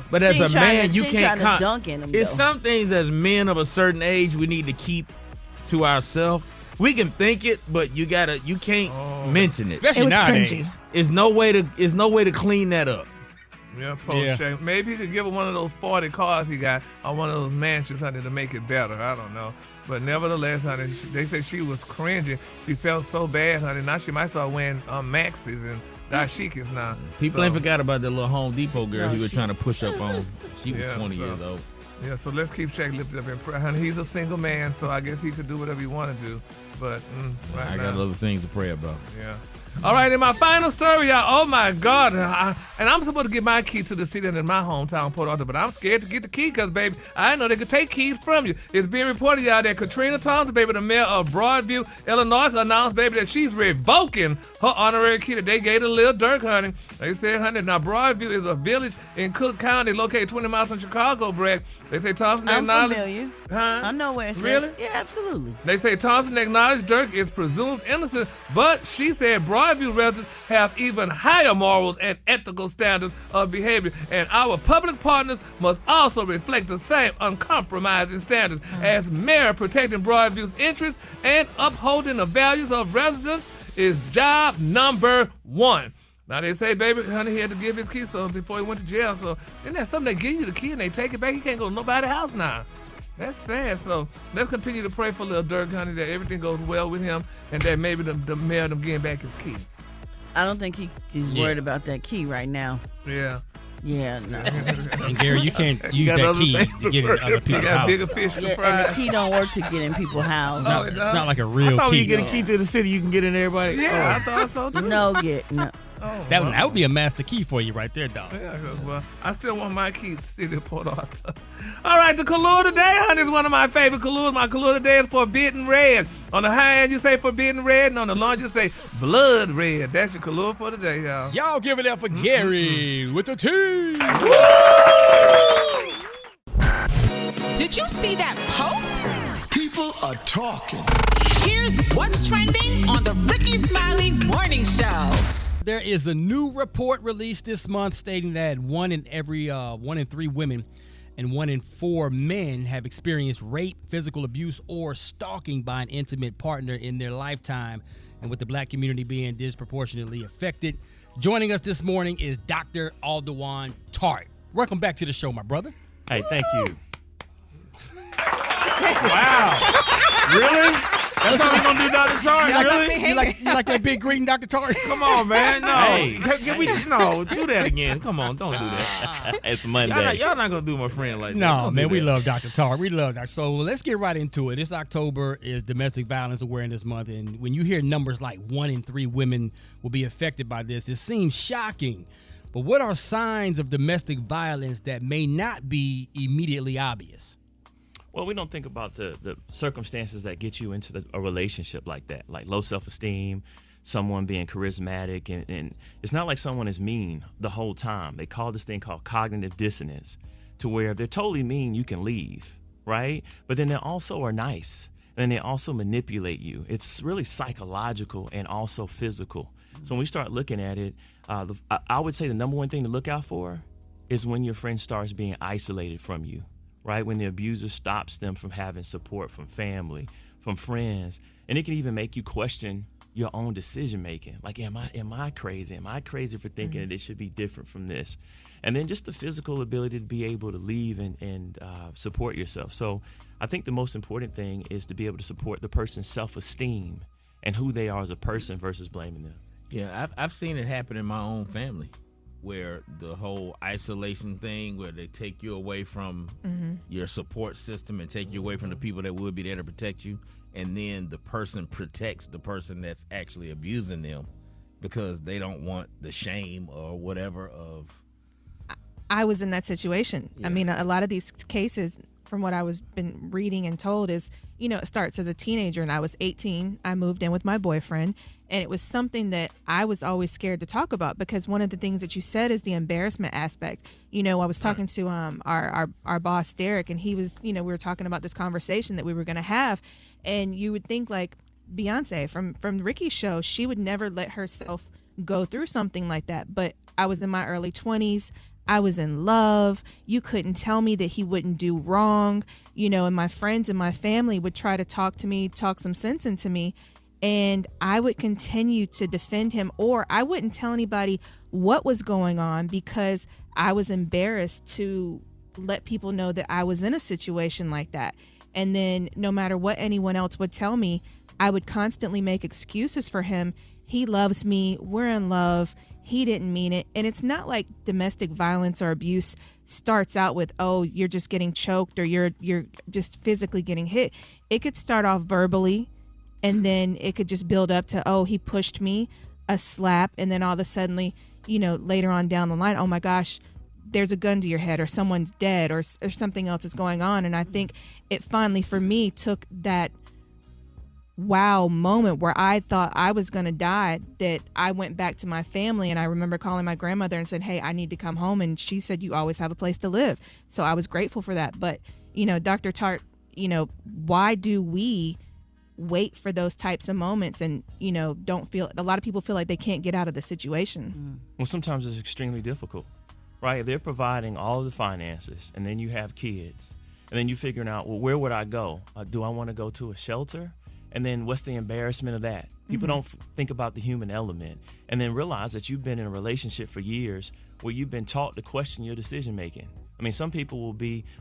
But she as ain't a trying man, to, you she ain't can't. trying to dunk in them. It's though. some things as men of a certain age we need to keep to ourselves. We can think it, but you can't mention it. Especially nowadays. It's no way to clean that up. Yeah, poor Shaq. Maybe he could give her one of those 40 cars he got or one of those mansions, honey, to make it better. I don't know. But nevertheless, honey, they said she was cringing. She felt so bad, honey. Now she might start wearing Maxes and dashikis now. People ain't forgot about that little Home Depot girl No, he was she- trying to push up on. She was Yeah, 20 so- years old. Yeah, so let's keep Shaq lifted up in prayer, honey. He's a single man, so I guess he could do whatever he want to do. But I got other things to pray about. Yeah. All right, in my final story, y'all, oh my God. And I'm supposed to get my key to the city in my hometown, Port Arthur, but I'm scared to get the key because, baby, I know they could take keys from you. It's being reported, y'all, that Katrina Thompson, baby, the mayor of Broadview, Illinois, announced, baby, that she's revoking her honorary key that they gave to Lil Durk, honey. They said, honey, now Broadview is a village in Cook County located 20 miles from Chicago, Brad. They say Thompson acknowledged. I'm familiar. Huh? I know where it's Really? at. Yeah, absolutely. They say Thompson acknowledged Durk is presumed innocent, but she said Broadview residents have even higher morals and ethical standards of behavior, and our public partners must also reflect the same uncompromising standards as mayor. Protecting Broadview's interests and upholding the values of residents is job number one. Now they say, baby, honey, he had to give his key so before he went to jail. So isn't that something? They give you the key and they take it back. He can't go to nobody's house now. That's sad. So let's continue to pray for Lil Durk, honey, that everything goes well with him and that maybe the mayor them getting back his key. I don't think he's worried about that key right now. Yeah. Yeah, no. And Gary, you can't use that key to get in other people's house. Bigger fish to fry. And the key don't work to get in people's house. It's not like a real key. I thought you get a key to the city, you can get in everybody. Yeah, I thought so too. No. That would be a master key for you right there, dog. Yeah, well, I still want my key to City of Port Arthur. All right, the color today, honey, is one of my favorite colors. My color today is Forbidden Red. On the high end, you say Forbidden Red, and on the long, you say Blood Red. That's your color for today, y'all. Y'all give it up for Gary with the T. Did you see that post? People are talking. Here's what's trending on the Rickey Smiley Morning Show. There is a new report released this month stating that 1 in 3 women and 1 in 4 men have experienced rape, physical abuse, or stalking by an intimate partner in their lifetime, and with the black community being disproportionately affected. Joining us this morning is Dr. Aldewan Tart. Welcome back to the show, my brother. Hey, thank you. Wow. Really? That's how we're going to do Dr. Tart? Really? You like that big green Dr. Tart? Come on, man. No. Hey. No, do that again. Come on, don't do that. It's Monday. Y'all not going to do my friend like that. No, Don't man, do we that. love Dr. Tart. We love Dr. So let's get right into it. This October is Domestic Violence Awareness Month, and when you hear numbers like 1 in 3 women will be affected by this, it seems shocking. But what are signs of domestic violence that may not be immediately obvious? Well, we don't think about the circumstances that get you into a relationship like that, like low self-esteem, someone being charismatic, and it's not like someone is mean the whole time. They call this thing called cognitive dissonance, to where if they're totally mean, you can leave, right? But then they also are nice, and they also manipulate you. It's really psychological and also physical. So when we start looking at it, I would say the number one thing to look out for is when your friend starts being isolated from you. Right, when the abuser stops them from having support from family, from friends, and it can even make you question your own decision making. Like, am I crazy? Am I crazy for thinking that it should be different from this? And then just the physical ability to be able to leave and support yourself. So I think the most important thing is to be able to support the person's self-esteem and who they are as a person versus blaming them. Yeah, I've seen it happen in my own family, where the whole isolation thing, where they take you away from your support system and take you away from the people that would be there to protect you, and then the person protects the person that's actually abusing them because they don't want the shame or whatever of... I was in that situation. Yeah. I mean, a lot of these cases, from what I was been reading and told, is, it starts as a teenager, and I was 18. I moved in with my boyfriend, and it was something that I was always scared to talk about, because one of the things that you said is the embarrassment aspect. I was talking to our boss, Derek, and he was, we were talking about this conversation that we were going to have, and you would think like Beyonce from Ricky's show, she would never let herself go through something like that. But I was in my early 20s. I was in love. You couldn't tell me that he wouldn't do wrong, and my friends and my family would try to talk some sense into me, and I would continue to defend him, or I wouldn't tell anybody what was going on because I was embarrassed to let people know that I was in a situation like that. And then no matter what anyone else would tell me, I would constantly make excuses for him. He loves me. We're in love. He didn't mean it. And it's not like domestic violence or abuse starts out with, oh, you're just getting choked or you're just physically getting hit. It could start off verbally, and then it could just build up to, oh, he pushed me. a slap, and then all of a sudden, later on down the line, oh my gosh, there's a gun to your head, or someone's dead, or something else is going on. And I think it finally, for me, took that wow moment where I thought I was going to die, that I went back to my family, and I remember calling my grandmother and said, hey, I need to come home. And she said, you always have a place to live. So I was grateful for that. But, Dr. Tart, why do we wait for those types of moments and, don't feel, a lot of people feel like they can't get out of the situation? Well, sometimes it's extremely difficult, right? If they're providing all the finances and then you have kids and then you're figuring out, well, where would I go? Do I want to go to a shelter? And then what's the embarrassment of that? People don't think about the human element and then realize that you've been in a relationship for years where you've been taught to question your decision making. I mean, some people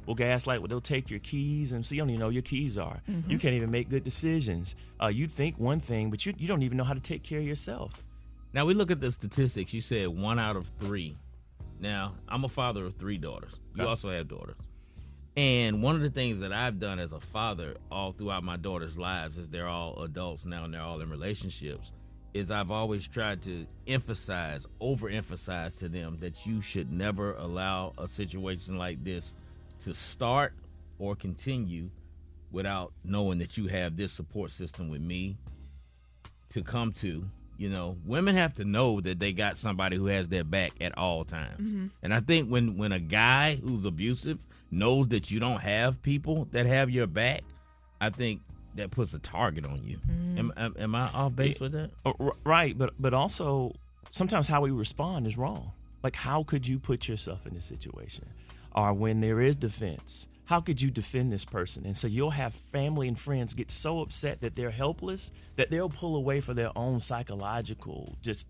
will gaslight, they'll take your keys, and so you don't even know your keys are. You can't even make good decisions. You think one thing, but you don't even know how to take care of yourself. Now, we look at the statistics. You said 1 out of 3. Now, I'm a father of 3 daughters. You also have daughters. And one of the things that I've done as a father all throughout my daughters' lives, as they're all adults now and they're all in relationships, is I've always tried to overemphasize to them that you should never allow a situation like this to start or continue without knowing that you have this support system with me to come to. Women have to know that they got somebody who has their back at all times. And I think when a guy who's abusive knows that you don't have people that have your back, I think that puts a target on you. Am I off base with that? Right, but also sometimes how we respond is wrong. Like, how could you put yourself in this situation? Or when there is defense, how could you defend this person? And so you'll have family and friends get so upset that they're helpless that they'll pull away for their own psychological just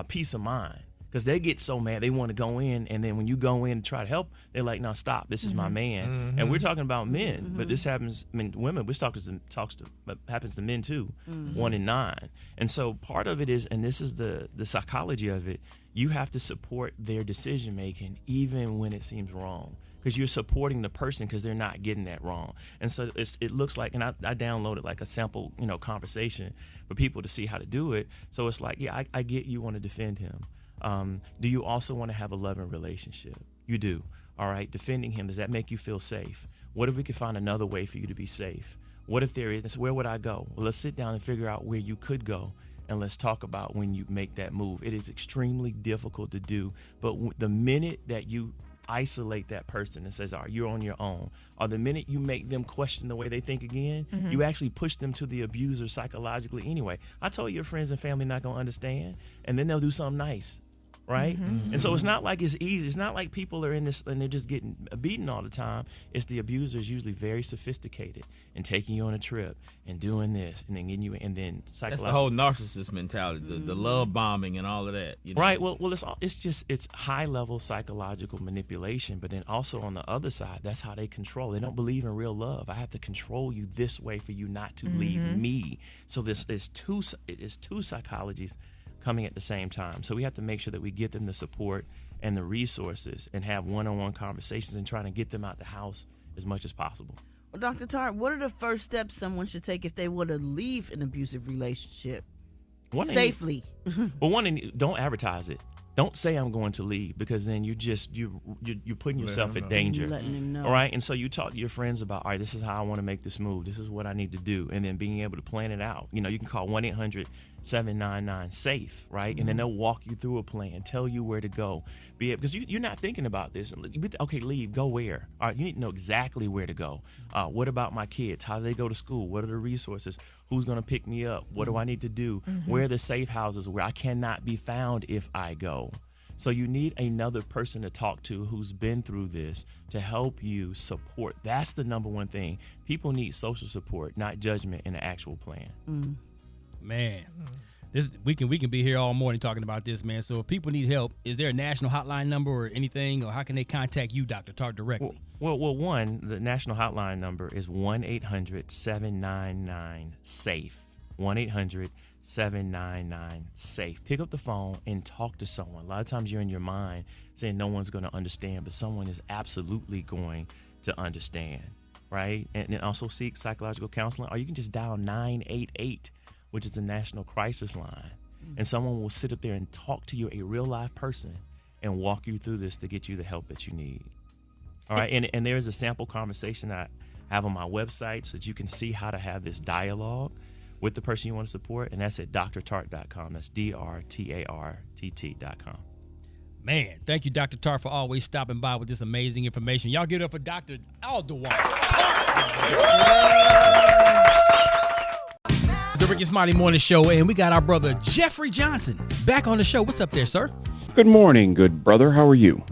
peace of mind. Because they get so mad, they want to go in, and then when you go in and try to help, they're like, no, stop, this is my man. And we're talking about men, but this happens, women, happens to men too, 1 in 9. And so part of it is, and this is the psychology of it, you have to support their decision-making even when it seems wrong. Because you're supporting the person because they're not getting that wrong. And so it looks like, and I downloaded like a sample, conversation for people to see how to do it. So it's like, yeah, I get you want to defend him. Do you also want to have a loving relationship? You do. All right. Defending him, does that make you feel safe? What if we could find another way for you to be safe? What if there is? Where would I go? Well, let's sit down and figure out where you could go, and let's talk about when you make that move. It is extremely difficult to do, but the minute that you isolate that person and says, all right, you're on your own, or the minute you make them question the way they think again, you actually push them to the abuser psychologically anyway. I told your friends and family not going to understand, and then they'll do something nice. Right? And so it's not like it's easy. It's not like people are in this and they're just getting beaten all the time. It's the abuser is usually very sophisticated and taking you on a trip and doing this and then getting you, and then psychologically. That's the whole narcissist mentality, the love bombing and all of that. Right. Well, it's high level psychological manipulation, but then also on the other side, that's how they control. They don't believe in real love. I have to control you this way for you not to leave me. So it is two psychologies coming at the same time. So we have to make sure that we get them the support and the resources and have one-on-one conversations and trying to get them out the house as much as possible. Well, Dr. Tart, what are the first steps someone should take if they want to leave an abusive relationship safely? Don't advertise it. Don't say I'm going to leave, because then you're putting yourself at danger. Letting them know. All right, and so you talk to your friends about, all right, this is how I want to make this move. This is what I need to do, and then being able to plan it out. You can call 1-800-799-SAFE, right? And then they'll walk you through a plan, tell you where to go. Because you're not thinking about this. Okay, leave. Go where? All right, you need to know exactly where to go. What about my kids? How do they go to school? What are the resources? Who's going to pick me up? What do I need to do? Where are the safe houses where I cannot be found if I go? So you need another person to talk to who's been through this to help you support. That's the number one thing. People need social support, not judgment, and an actual plan. Man, we can be here all morning talking about this, man. So if people need help, is there a national hotline number or anything, or how can they contact you, Dr. Tart, directly? Well, the national hotline number is 1-800-799-SAFE. 1-800-799-SAFE. Pick up the phone and talk to someone. A lot of times you're in your mind saying no one's going to understand, but someone is absolutely going to understand, right? And then also seek psychological counseling, or you can just dial 988, which is the national crisis line. and someone will sit up there and talk to you, a real live person, and walk you through this to get you the help that you need. All right, and there is a sample conversation I have on my website so that you can see how to have this dialogue with the person you want to support, and that's at drtart.com. That's drtart.com. Man, thank you, Dr. Tart, for always stopping by with this amazing information. Y'all give it up for Dr. Aldewan. The Rickey Smiley Morning Show, and we got our brother Jeffrey Johnson back on the show. What's up there, sir? Good morning, good brother. How are you?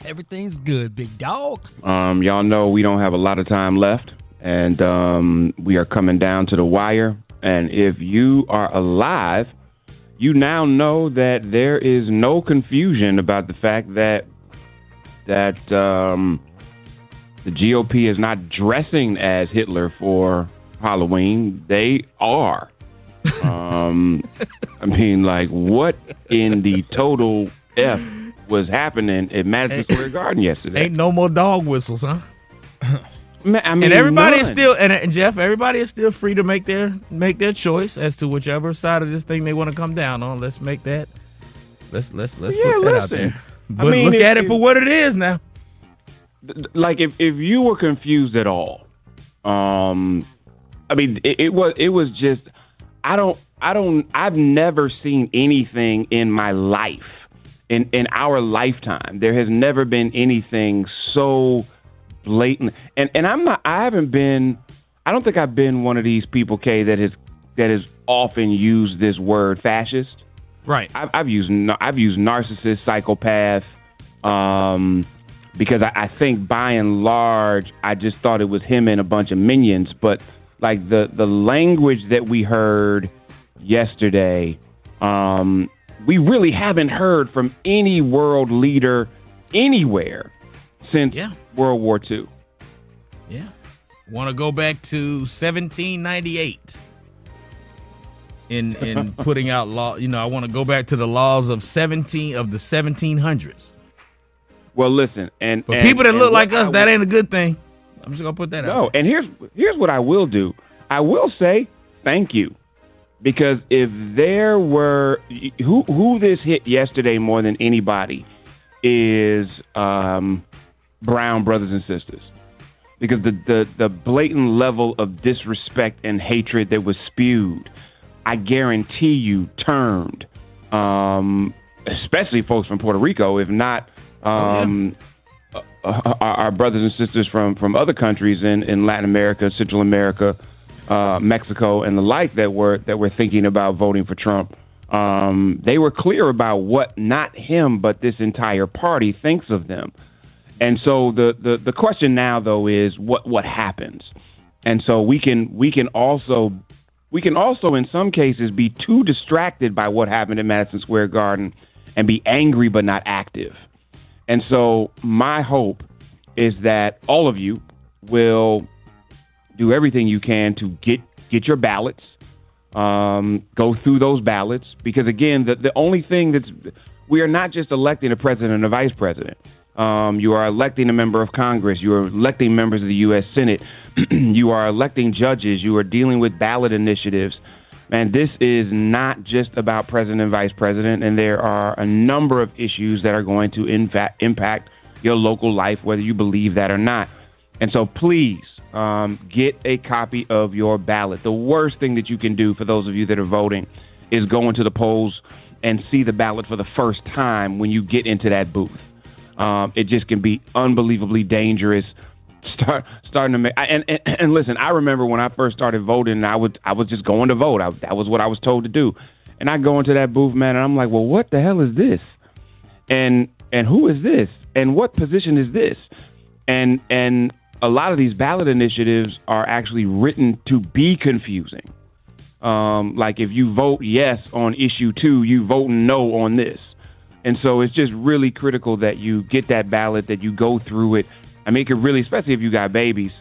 Everything's good, big dog. Y'all know we don't have a lot of time left, and we are coming down to the wire. And if you are alive, you now know that there is no confusion about the fact that the GOP is not dressing as Hitler for Halloween. They are. I mean, like, what in the total F was happening at Madison Square Garden yesterday? Ain't no more dog whistles, huh? I mean, and everybody is none. still, and Jeff, everybody is still free to make their choice as to whichever side of this thing they want to come down on. Let's make that. Let's put that out there. But I mean, look at it for what it is now. Like if you were confused at all, I mean, it was just I've never seen anything in my life, in our lifetime. There has never been anything so blatant, and I don't think I've been one of these people, Kay, that has often used this word fascist. Right. I've used narcissist, psychopath, because I think by and large I just thought it was him and a bunch of minions. But like the language that we heard yesterday, we really haven't heard from any world leader anywhere since World War II. Yeah. Want to go back to 1798 in putting out law. You know, I want to go back to the laws of the 1700s. Well, listen, and people that look like us, that ain't a good thing. I'm just gonna put that out. No, and here's what I will do. I will say thank you, because if there were who this hit yesterday more than anybody is Brown brothers and sisters, because the blatant level of disrespect and hatred that was spewed, I guarantee you, turned especially folks from Puerto Rico, if not our brothers and sisters from other countries in Latin America, Central America, Mexico, and the like that were thinking about voting for Trump. They were clear about what not him but this entire party thinks of them. And so the question now, though, is what happens. And so we can also in some cases be too distracted by what happened at Madison Square Garden and be angry but not active. And so my hope is that all of you will do everything you can to get your ballots, go through those ballots, because again, the only thing we are not just electing a president and a vice president. You are electing a member of Congress. You are electing members of the U.S. Senate. You are electing judges. You are dealing with ballot initiatives. And this is not just about president and vice president. And there are a number of issues that are going to impact your local life, whether you believe that or not. And so please get a copy of your ballot. The worst thing that you can do for those of you that are voting is go into the polls and see the ballot for the first time when you get into that booth. It just can be unbelievably dangerous. Starting to make and listen, I remember when I first started voting, I was just going to vote. That was what I was told to do. And I go into that booth, man, and I'm like, well, what the hell is this? And who is this? And what position is this? And a lot of these ballot initiatives are actually written to be confusing. Like if you vote yes on issue 2, you vote no on this. And so it's just really critical that you get that ballot, that you go through it. I mean, it could really, especially if you got babies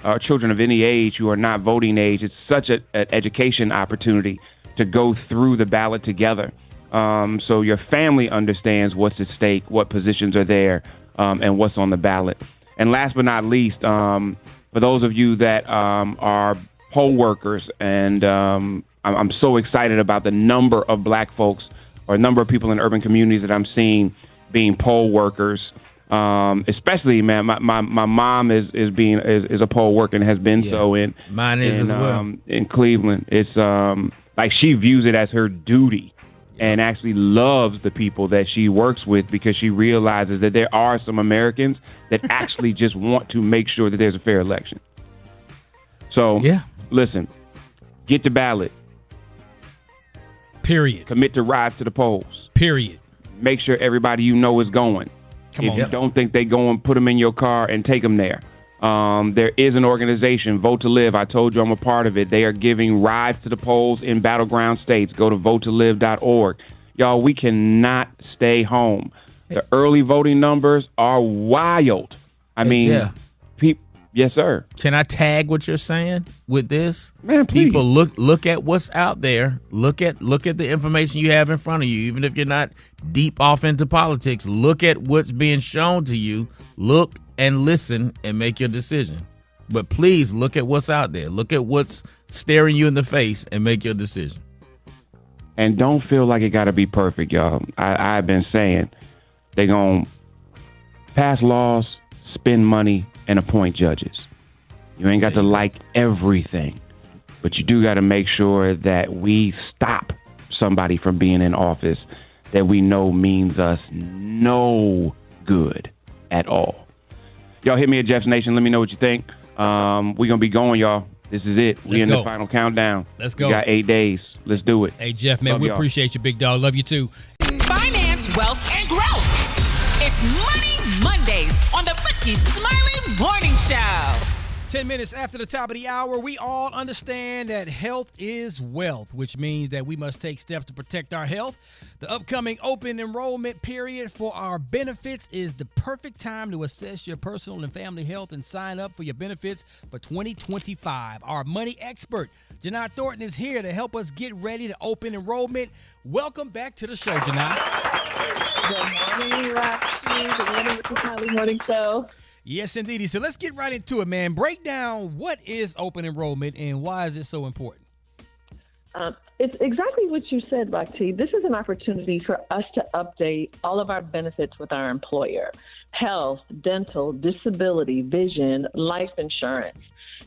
or children of any age who are not voting age, it's such an education opportunity to go through the ballot together. So your family understands what's at stake, what positions are there, and what's on the ballot. And last but not least, for those of you that are poll workers, and I'm so excited about the number of black folks or number of people in urban communities that I'm seeing being poll workers. Especially, man, my mom is a poll worker and has been so in mine is as well in Cleveland. It's like she views it as her duty and actually loves the people that she works with because she realizes that there are some Americans that actually just want to make sure that there's a fair election. So, listen, get the ballot. Period. Commit to ride to the polls. Period. Make sure everybody you know is going. If you don't think they go and put them in your car and take them there. There is an organization, Vote to Live. I told you I'm a part of it. They are giving rides to the polls in battleground states. Go to votetolive.org. Y'all, we cannot stay home. The early voting numbers are wild. I mean, yes, sir. Can I tag what you're saying with this? Man, please. People, look at what's out there. Look at the information you have in front of you. Even if you're not deep off into politics, look at what's being shown to you. Look and listen and make your decision. But please look at what's out there. Look at what's staring you in the face and make your decision. And don't feel like it got to be perfect, y'all. I've been saying they're going to pass laws, spend money, and appoint judges. You ain't got to like everything, but you do got to make sure that we stop somebody from being in office that we know means us no good at all. Y'all hit me at Jeff's Nation. Let me know what you think. We're going to be going, y'all. This is it. We're in the final countdown. Let's go. We got 8 days. Let's do it. Hey, Jeff, man, Love we y'all. appreciate you, big dog. Love you, too. Finance, wealth, and growth. It's Money Mondays on the Rickey Smiley Morning Show. 10 minutes after the top of the hour, we all understand that health is wealth, which means that we must take steps to protect our health. The upcoming open enrollment period for our benefits is the perfect time to assess your personal and family health and sign up for your benefits for 2025. Our money expert, Jini Thornton, is here to help us get ready to open enrollment. Welcome back to the show, Jini. Good morning, Roxy. Good morning, Rickey Smiley Morning Show. Yes, indeed. So let's get right into it, man. Break down what is open enrollment and why is it so important? It's exactly what you said, Roxy. This is an opportunity for us to update all of our benefits with our employer. Health, dental, disability, vision, life insurance.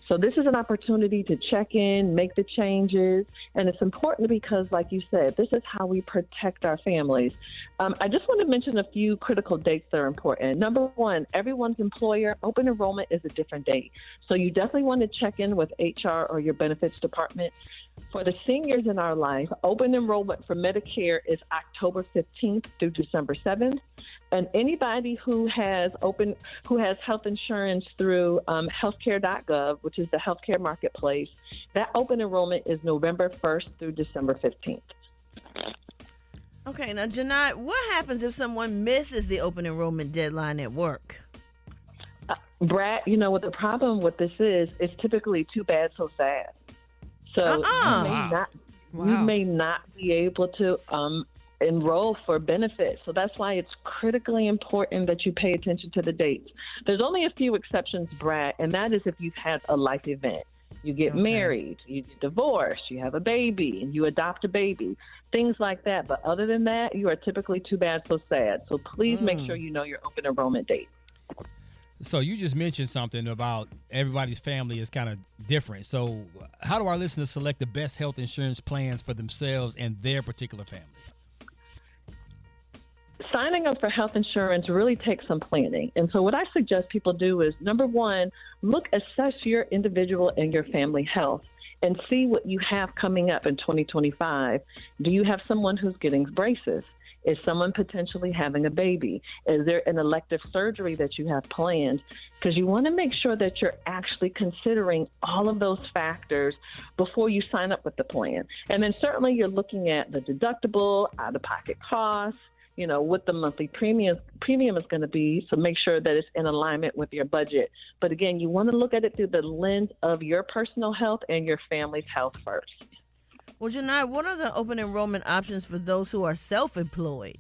So this is an opportunity to check in, make the changes, and it's important because, like you said, this is how we protect our families. I just want to mention a few critical dates that are important. Number one, everyone's employer, open enrollment is a different date. So you definitely want to check in with HR or your benefits department. For the seniors in our life, open enrollment for Medicare is October 15th through December 7th. And anybody who has health insurance through healthcare.gov, which is the healthcare marketplace, that open enrollment is November 1st through December 15th. Okay, now, Jini, what happens if someone misses the open enrollment deadline at work? Brat, you know what the problem with this is? It's typically too bad, so sad. So you may not be able to enroll for benefits. So that's why it's critically important that you pay attention to the dates. There's only a few exceptions, Brat, and that is if you've had a life event. You get married, you get divorced, you have a baby, and you adopt a baby, things like that. But other than that, you are typically too bad, so sad. So please make sure you know your open enrollment date. So you just mentioned something about everybody's family is kind of different. So how do our listeners select the best health insurance plans for themselves and their particular family? Signing up for health insurance really takes some planning. And so what I suggest people do is, number one, assess your individual and your family health and see what you have coming up in 2025. Do you have someone who's getting braces? Is someone potentially having a baby? Is there an elective surgery that you have planned? Because you want to make sure that you're actually considering all of those factors before you sign up with the plan. And then certainly you're looking at the deductible, out-of-pocket costs, you know, what the monthly premium is going to be, so make sure that it's in alignment with your budget. But again, you want to look at it through the lens of your personal health and your family's health first. Well, Jini, what are the open enrollment options for those who are self-employed?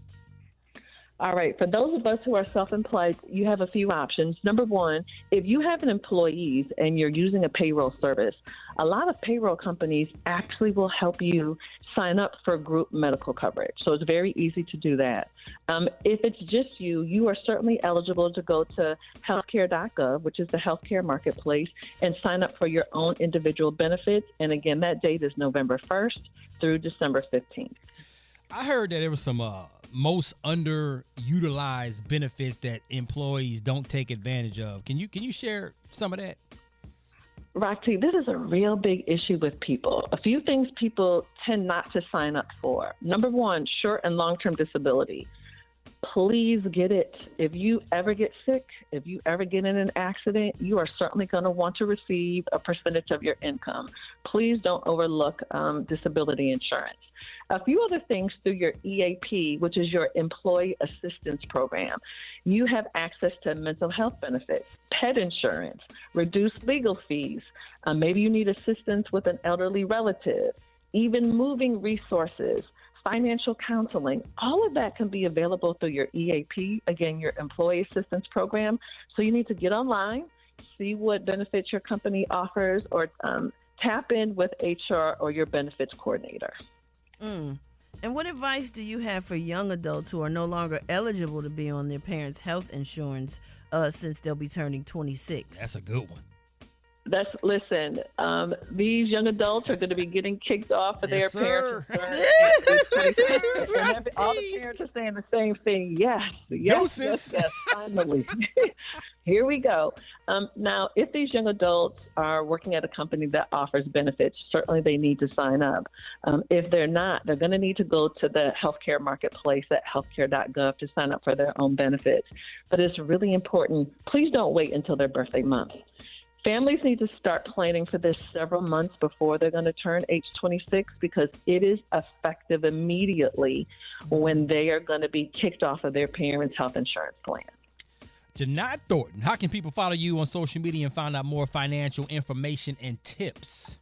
All right. For those of us who are self-employed, you have a few options. Number one, if you have an employees and you're using a payroll service, a lot of payroll companies actually will help you sign up for group medical coverage. So it's very easy to do that. If it's just you, you are certainly eligible to go to healthcare.gov, which is the healthcare marketplace, and sign up for your own individual benefits. And again, that date is November 1st through December 15th. I heard that there was some most underutilized benefits that employees don't take advantage of. Can you share some of that? Roxy, this is a real big issue with people. A few things people tend not to sign up for. Number one, short and long-term disability. Please get it. If you ever get sick, if you ever get in an accident, you are certainly going to want to receive a percentage of your income. Please don't overlook disability insurance. A few other things through your EAP, which is your Employee Assistance Program. You have access to mental health benefits, pet insurance, reduced legal fees. Maybe you need assistance with an elderly relative, even moving resources, financial counseling. All of that can be available through your EAP, again, your Employee Assistance Program. So you need to get online, see what benefits your company offers, or tap in with HR or your benefits coordinator. And what advice do you have for young adults who are no longer eligible to be on their parents' health insurance since they'll be turning 26? That's a good one. Listen, these young adults are going to be getting kicked off of their parents' insurance. All the parents are saying the same thing. Yes, finally. Here we go. Now, if these young adults are working at a company that offers benefits, certainly they need to sign up. If they're not, they're going to need to go to the healthcare marketplace at healthcare.gov to sign up for their own benefits. But it's really important. Please don't wait until their birthday month. Families need to start planning for this several months before they're going to turn age 26 because it is effective immediately when they are going to be kicked off of their parents' health insurance plan. Jini Thornton, how can people follow you on social media and find out more financial information and tips?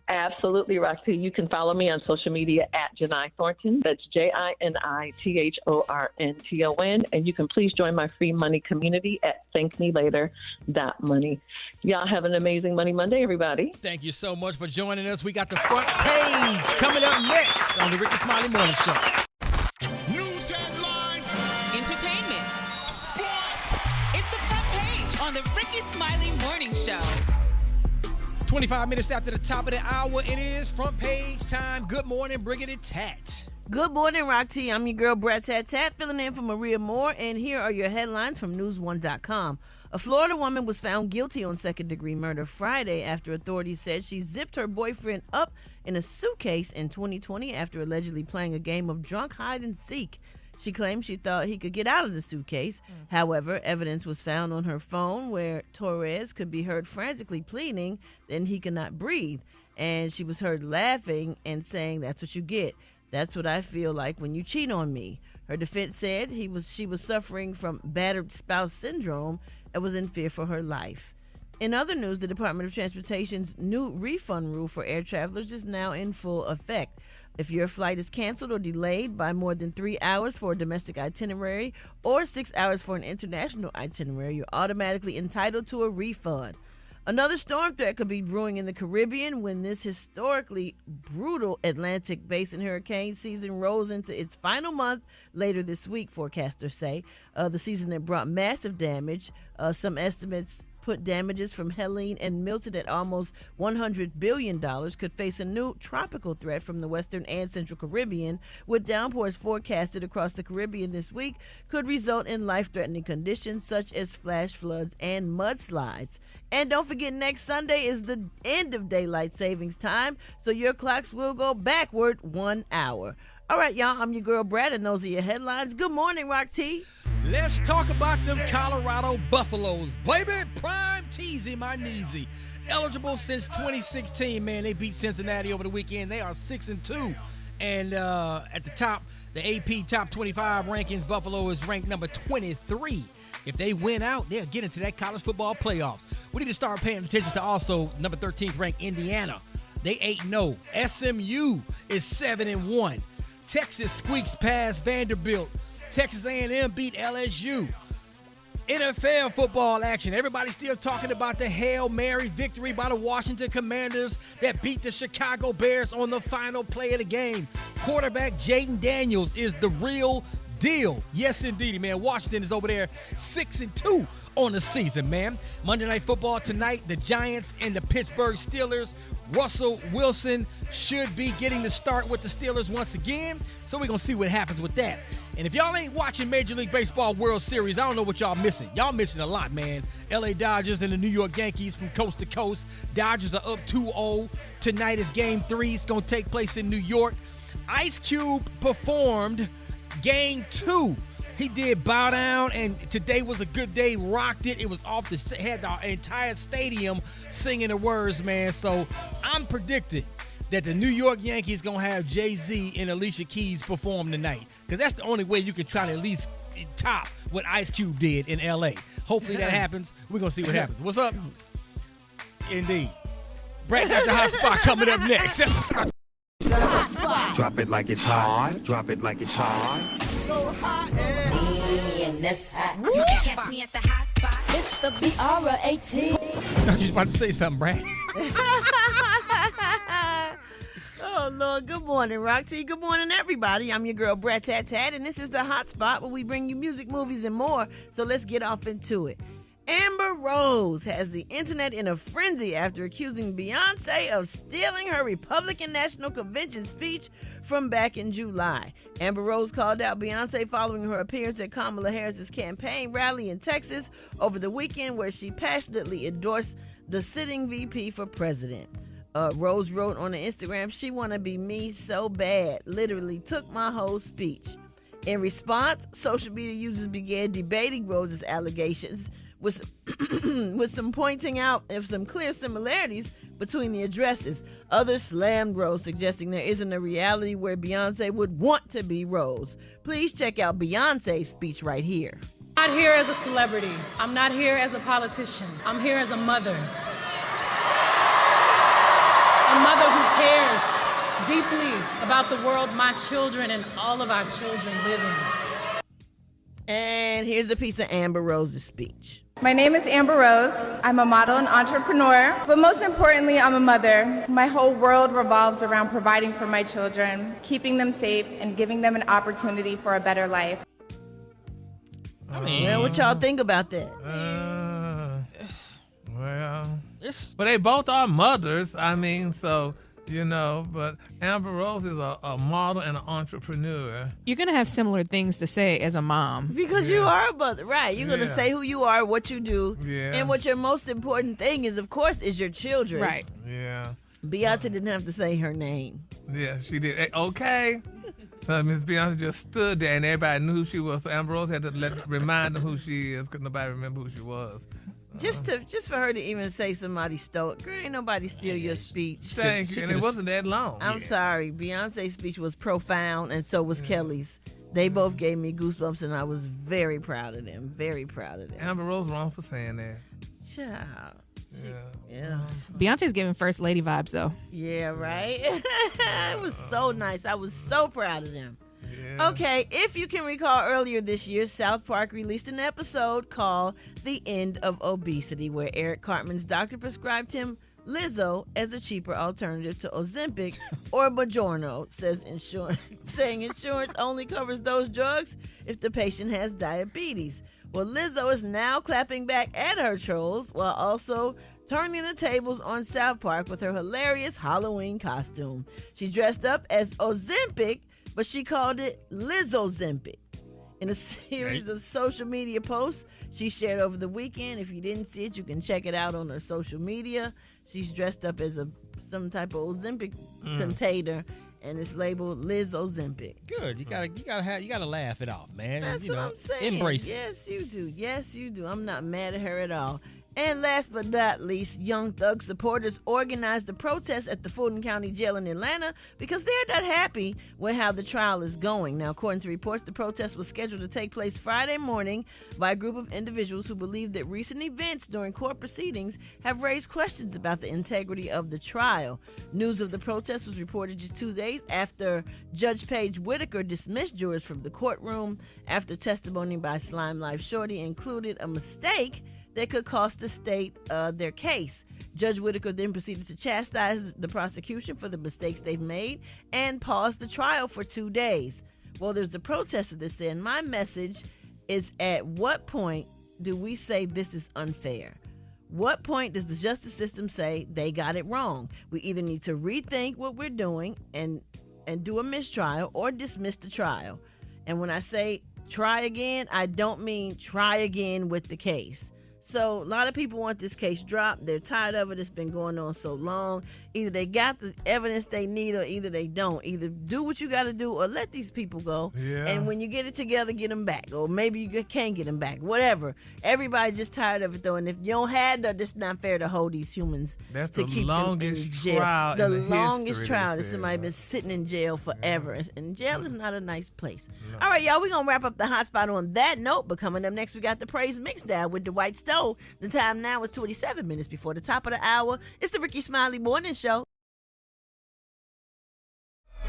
Absolutely, Roxy. You can follow me on social media at Jini Thornton. That's JiniThornton. And you can please join my free money community at thankmelater.money. Y'all have an amazing Money Monday, everybody. Thank you so much for joining us. We got the front page coming up next on the Rickey Smiley Morning Show. News headlines, entertainment, sports. It's the front page on the Rickey Smiley Morning Show. 25 minutes after the top of the hour, it is front page time. Good morning, Brigadier Tat. Good morning, Rock T. I'm your girl, Brat Tat, filling in for Maria Moore, and here are your headlines from News1.com. A Florida woman was found guilty on second-degree murder Friday after authorities said she zipped her boyfriend up in a suitcase in 2020 after allegedly playing a game of drunk hide-and-seek. She claimed she thought he could get out of the suitcase. However, evidence was found on her phone where Torres could be heard frantically pleading that he could not breathe. And she was heard laughing and saying, "That's what you get. That's what I feel like when you cheat on me." Her defense said she was suffering from battered spouse syndrome and was in fear for her life. In other news, the Department of Transportation's new refund rule for air travelers is now in full effect. If your flight is canceled or delayed by more than 3 hours for a domestic itinerary or 6 hours for an international itinerary, you're automatically entitled to a refund. Another storm threat could be brewing in the Caribbean when this historically brutal Atlantic basin hurricane season rolls into its final month later this week, forecasters say. The season that brought massive damage. Some estimates put damages from Helene and Milton at almost $100 billion, could face a new tropical threat from the Western and Central Caribbean, with downpours forecasted across the Caribbean this week, could result in life-threatening conditions such as flash floods and mudslides. And don't forget, next Sunday is the end of daylight savings time, so your clocks will go backward 1 hour. All right, y'all, I'm your girl, Brat, and those are your headlines. Good morning, Rock T. Let's talk about them Colorado Buffaloes. Baby, prime teasy, my kneesy. Eligible since 2016, man. They beat Cincinnati over the weekend. They are 6-2. And at the top, the AP Top 25 rankings, Buffalo is ranked number 23. If they win out, they'll get into that college football playoffs. We need to start paying attention to also number 13th ranked Indiana. They 8-0. SMU is 7-1. Texas squeaks past Vanderbilt Texas A&M beat LSU. NFL football action. Everybody's still talking about the Hail Mary victory by the Washington Commanders that beat the Chicago Bears on the final play of the game. Quarterback Jaden Daniels is the real deal. Yes, indeed, man. Washington is over there 6-2 on the season, man. Monday Night Football tonight, the Giants and the Pittsburgh Steelers. Russell Wilson should be getting the start with the Steelers once again, so we're going to see what happens with that. And if y'all ain't watching Major League Baseball World Series, I don't know what y'all missing. Y'all missing a lot, man. LA Dodgers and the New York Yankees from coast to coast. Dodgers are up 2-0. Tonight is Game 3. It's going to take place in New York. Ice Cube performed Game 2. He did Bow Down, and today was a good day. Rocked it. It was off the had the entire stadium singing the words, man. So I'm predicting that the New York Yankees going to have Jay-Z and Alicia Keys perform tonight, because that's the only way you can try to at least top what Ice Cube did in L.A. Hopefully that happens. We're going to see what happens. What's up? Indeed. Brat got the hot spot coming up next. Drop it like it's hot. Drop it like it's hot. So hot and that's hot. You can catch me at the hot spot. It's the BR18. I was just about to say something, Brad. Oh, Lord. Good morning, Roxy. Good morning, everybody. I'm your girl, Brat Tat Tat, and this is the Hot Spot where we bring you music, movies, and more. So let's get off into it. Amber Rose has the internet in a frenzy after accusing Beyonce of stealing her Republican National Convention speech from back in July. Amber Rose called out Beyonce following her appearance at Kamala Harris's campaign rally in Texas over the weekend, where she passionately endorsed the sitting VP for president. Rose wrote on Instagram, "She wanna be me so bad, literally took my whole speech." In response, social media users began debating Rose's allegations, with some pointing out of some clear similarities between the addresses. Others slammed Rose, suggesting there isn't a reality where Beyonce would want to be Rose. Please check out Beyonce's speech right here. I'm not here as a celebrity. I'm not here as a politician. I'm here as a mother. A mother who cares deeply about the world my children and all of our children live in. And here's a piece of Amber Rose's speech. My name is Amber Rose. I'm a model and entrepreneur, but most importantly, I'm a mother. My whole world revolves around providing for my children, keeping them safe, and giving them an opportunity for a better life. I mean, well, what y'all think about that? But they both are mothers. I mean, so, you know, but Amber Rose is a model and an entrepreneur. You're going to have similar things to say as a mom. Because you are a mother, right? You're going to say who you are, what you do. Yeah. And what your most important thing is, of course, is your children. Right. Yeah. Beyonce didn't have to say her name. Yeah, she did. Hey, okay. Miss Beyonce just stood there and everybody knew who she was. So Amber Rose had to remind them who she is, because nobody remember who she was. Just for her to even say somebody stole it. Girl, ain't nobody steal your speech. Thank you. And it wasn't that long. I'm sorry. Beyonce's speech was profound, and so was Kelly's. They both gave me goosebumps, and I was very proud of them. Very proud of them. Amber Rose wrong for saying that. Child. Yeah. Beyonce's giving First Lady vibes, though. Yeah, right? It was so nice. I was so proud of them. Yeah. Okay, if you can recall, earlier this year, South Park released an episode called The End of Obesity, where Eric Cartman's doctor prescribed him Lizzo as a cheaper alternative to Ozempic or Mounjaro, saying insurance only covers those drugs if the patient has diabetes. Well, Lizzo is now clapping back at her trolls while also turning the tables on South Park with her hilarious Halloween costume. She dressed up as Ozempic, but she called it Lizzo-Zempic. In a series of social media posts she shared over the weekend. If you didn't see it, you can check it out on her social media. She's dressed up as some type of Ozempic container, and it's labeled Lizzo-Zempic. Good. You gotta laugh it off, man. That's what I'm saying. Embrace it. Yes, you do. Yes, you do. I'm not mad at her at all. And last but not least, Young Thug supporters organized a protest at the Fulton County Jail in Atlanta because they're not happy with how the trial is going. Now, according to reports, the protest was scheduled to take place Friday morning by a group of individuals who believe that recent events during court proceedings have raised questions about the integrity of the trial. News of the protest was reported just 2 days after Judge Paige Whitaker dismissed jurors from the courtroom after testimony by Slime Life Shorty included a mistake that could cost the state their case. Judge Whitaker then proceeded to chastise the prosecution for the mistakes they've made and paused the trial for 2 days. Well, there's a protester that said, my message is, at what point do we say this is unfair? What point does the justice system say they got it wrong? We either need to rethink what we're doing and do a mistrial or dismiss the trial. And when I say try again, I don't mean try again with the case. So a lot of people want this case dropped. They're tired of it. It's been going on so long. Either they got the evidence they need or either they don't. Either do what you got to do or let these people go. Yeah. And when you get it together, get them back. Or maybe you can't get them back. Whatever. Everybody's just tired of it, though. And if you don't have that, it's not fair to hold these humans to keep them in jail. Trial the in the longest history, trial they that said, somebody been sitting in jail forever. And jail is not a nice place. All right, y'all, we're going to wrap up the hot spot on that note. But coming up next, we got the Praise Mixdown with Dwight Stowe. The time now is 27 minutes before the top of the hour. It's the Rickey Smiley Morning Show.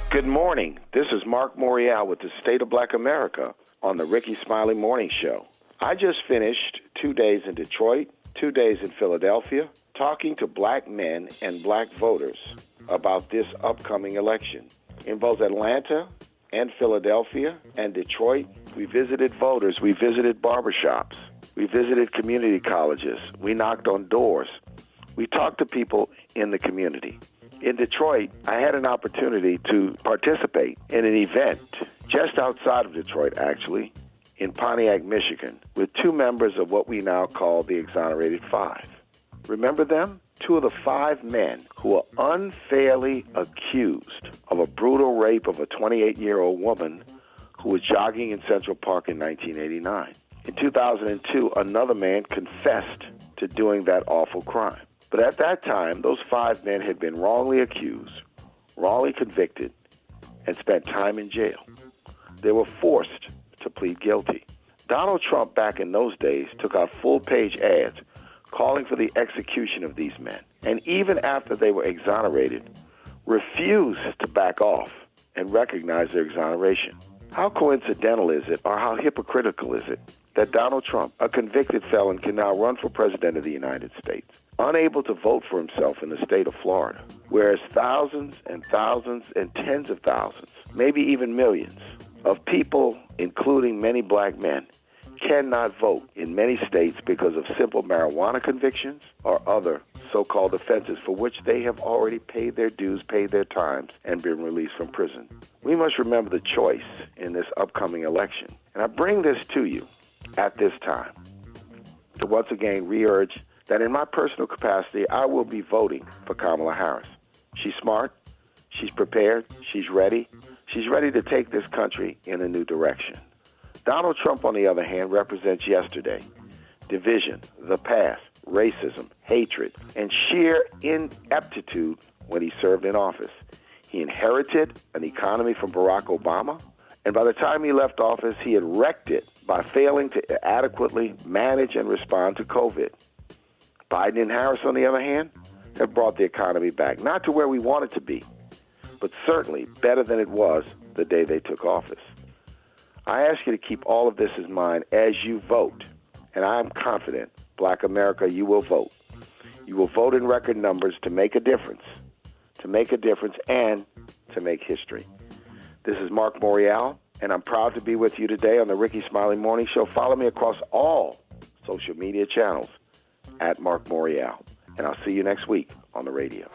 Good morning. This is Marc Morial with the State of Black America on the Rickey Smiley Morning Show. I just finished 2 days in Detroit, 2 days in Philadelphia, talking to black men and black voters about this upcoming election. In both Atlanta and Philadelphia and Detroit, we visited voters, we visited barbershops, we visited community colleges, we knocked on doors, we talked to people in the community. In Detroit, I had an opportunity to participate in an event just outside of Detroit, actually, in Pontiac, Michigan, with 2 members of what we now call the Exonerated Five. Remember them? 2 of the 5 men who were unfairly accused of a brutal rape of a 28-year-old woman who was jogging in Central Park in 1989. In 2002, another man confessed to doing that awful crime. But at that time, those 5 men had been wrongly accused, wrongly convicted, and spent time in jail. They were forced to plead guilty. Donald Trump, back in those days, took out full-page ads calling for the execution of these men. And even after they were exonerated, refused to back off and recognize their exoneration. How coincidental is it, or how hypocritical is it, that Donald Trump, a convicted felon, can now run for president of the United States, unable to vote for himself in the state of Florida, whereas thousands and thousands and tens of thousands, maybe even millions, of people, including many black men, cannot vote in many states because of simple marijuana convictions or other so-called offenses for which they have already paid their dues, paid their times, and been released from prison. We must remember the choice in this upcoming election. And I bring this to you at this time to once again re-urge that in my personal capacity, I will be voting for Kamala Harris. She's smart, she's prepared, she's ready. She's ready to take this country in a new direction. Donald Trump, on the other hand, represents yesterday, division, the past, racism, hatred, and sheer ineptitude when he served in office. He inherited an economy from Barack Obama, and by the time he left office, he had wrecked it by failing to adequately manage and respond to COVID. Biden and Harris, on the other hand, have brought the economy back, not to where we want it to be, but certainly better than it was the day they took office. I ask you to keep all of this in mind as you vote, and I am confident, Black America, you will vote. You will vote in record numbers to make a difference and to make history. This is Marc Morial, and I'm proud to be with you today on the Rickey Smiley Morning Show. Follow me across all social media channels at Marc Morial, and I'll see you next week on the radio.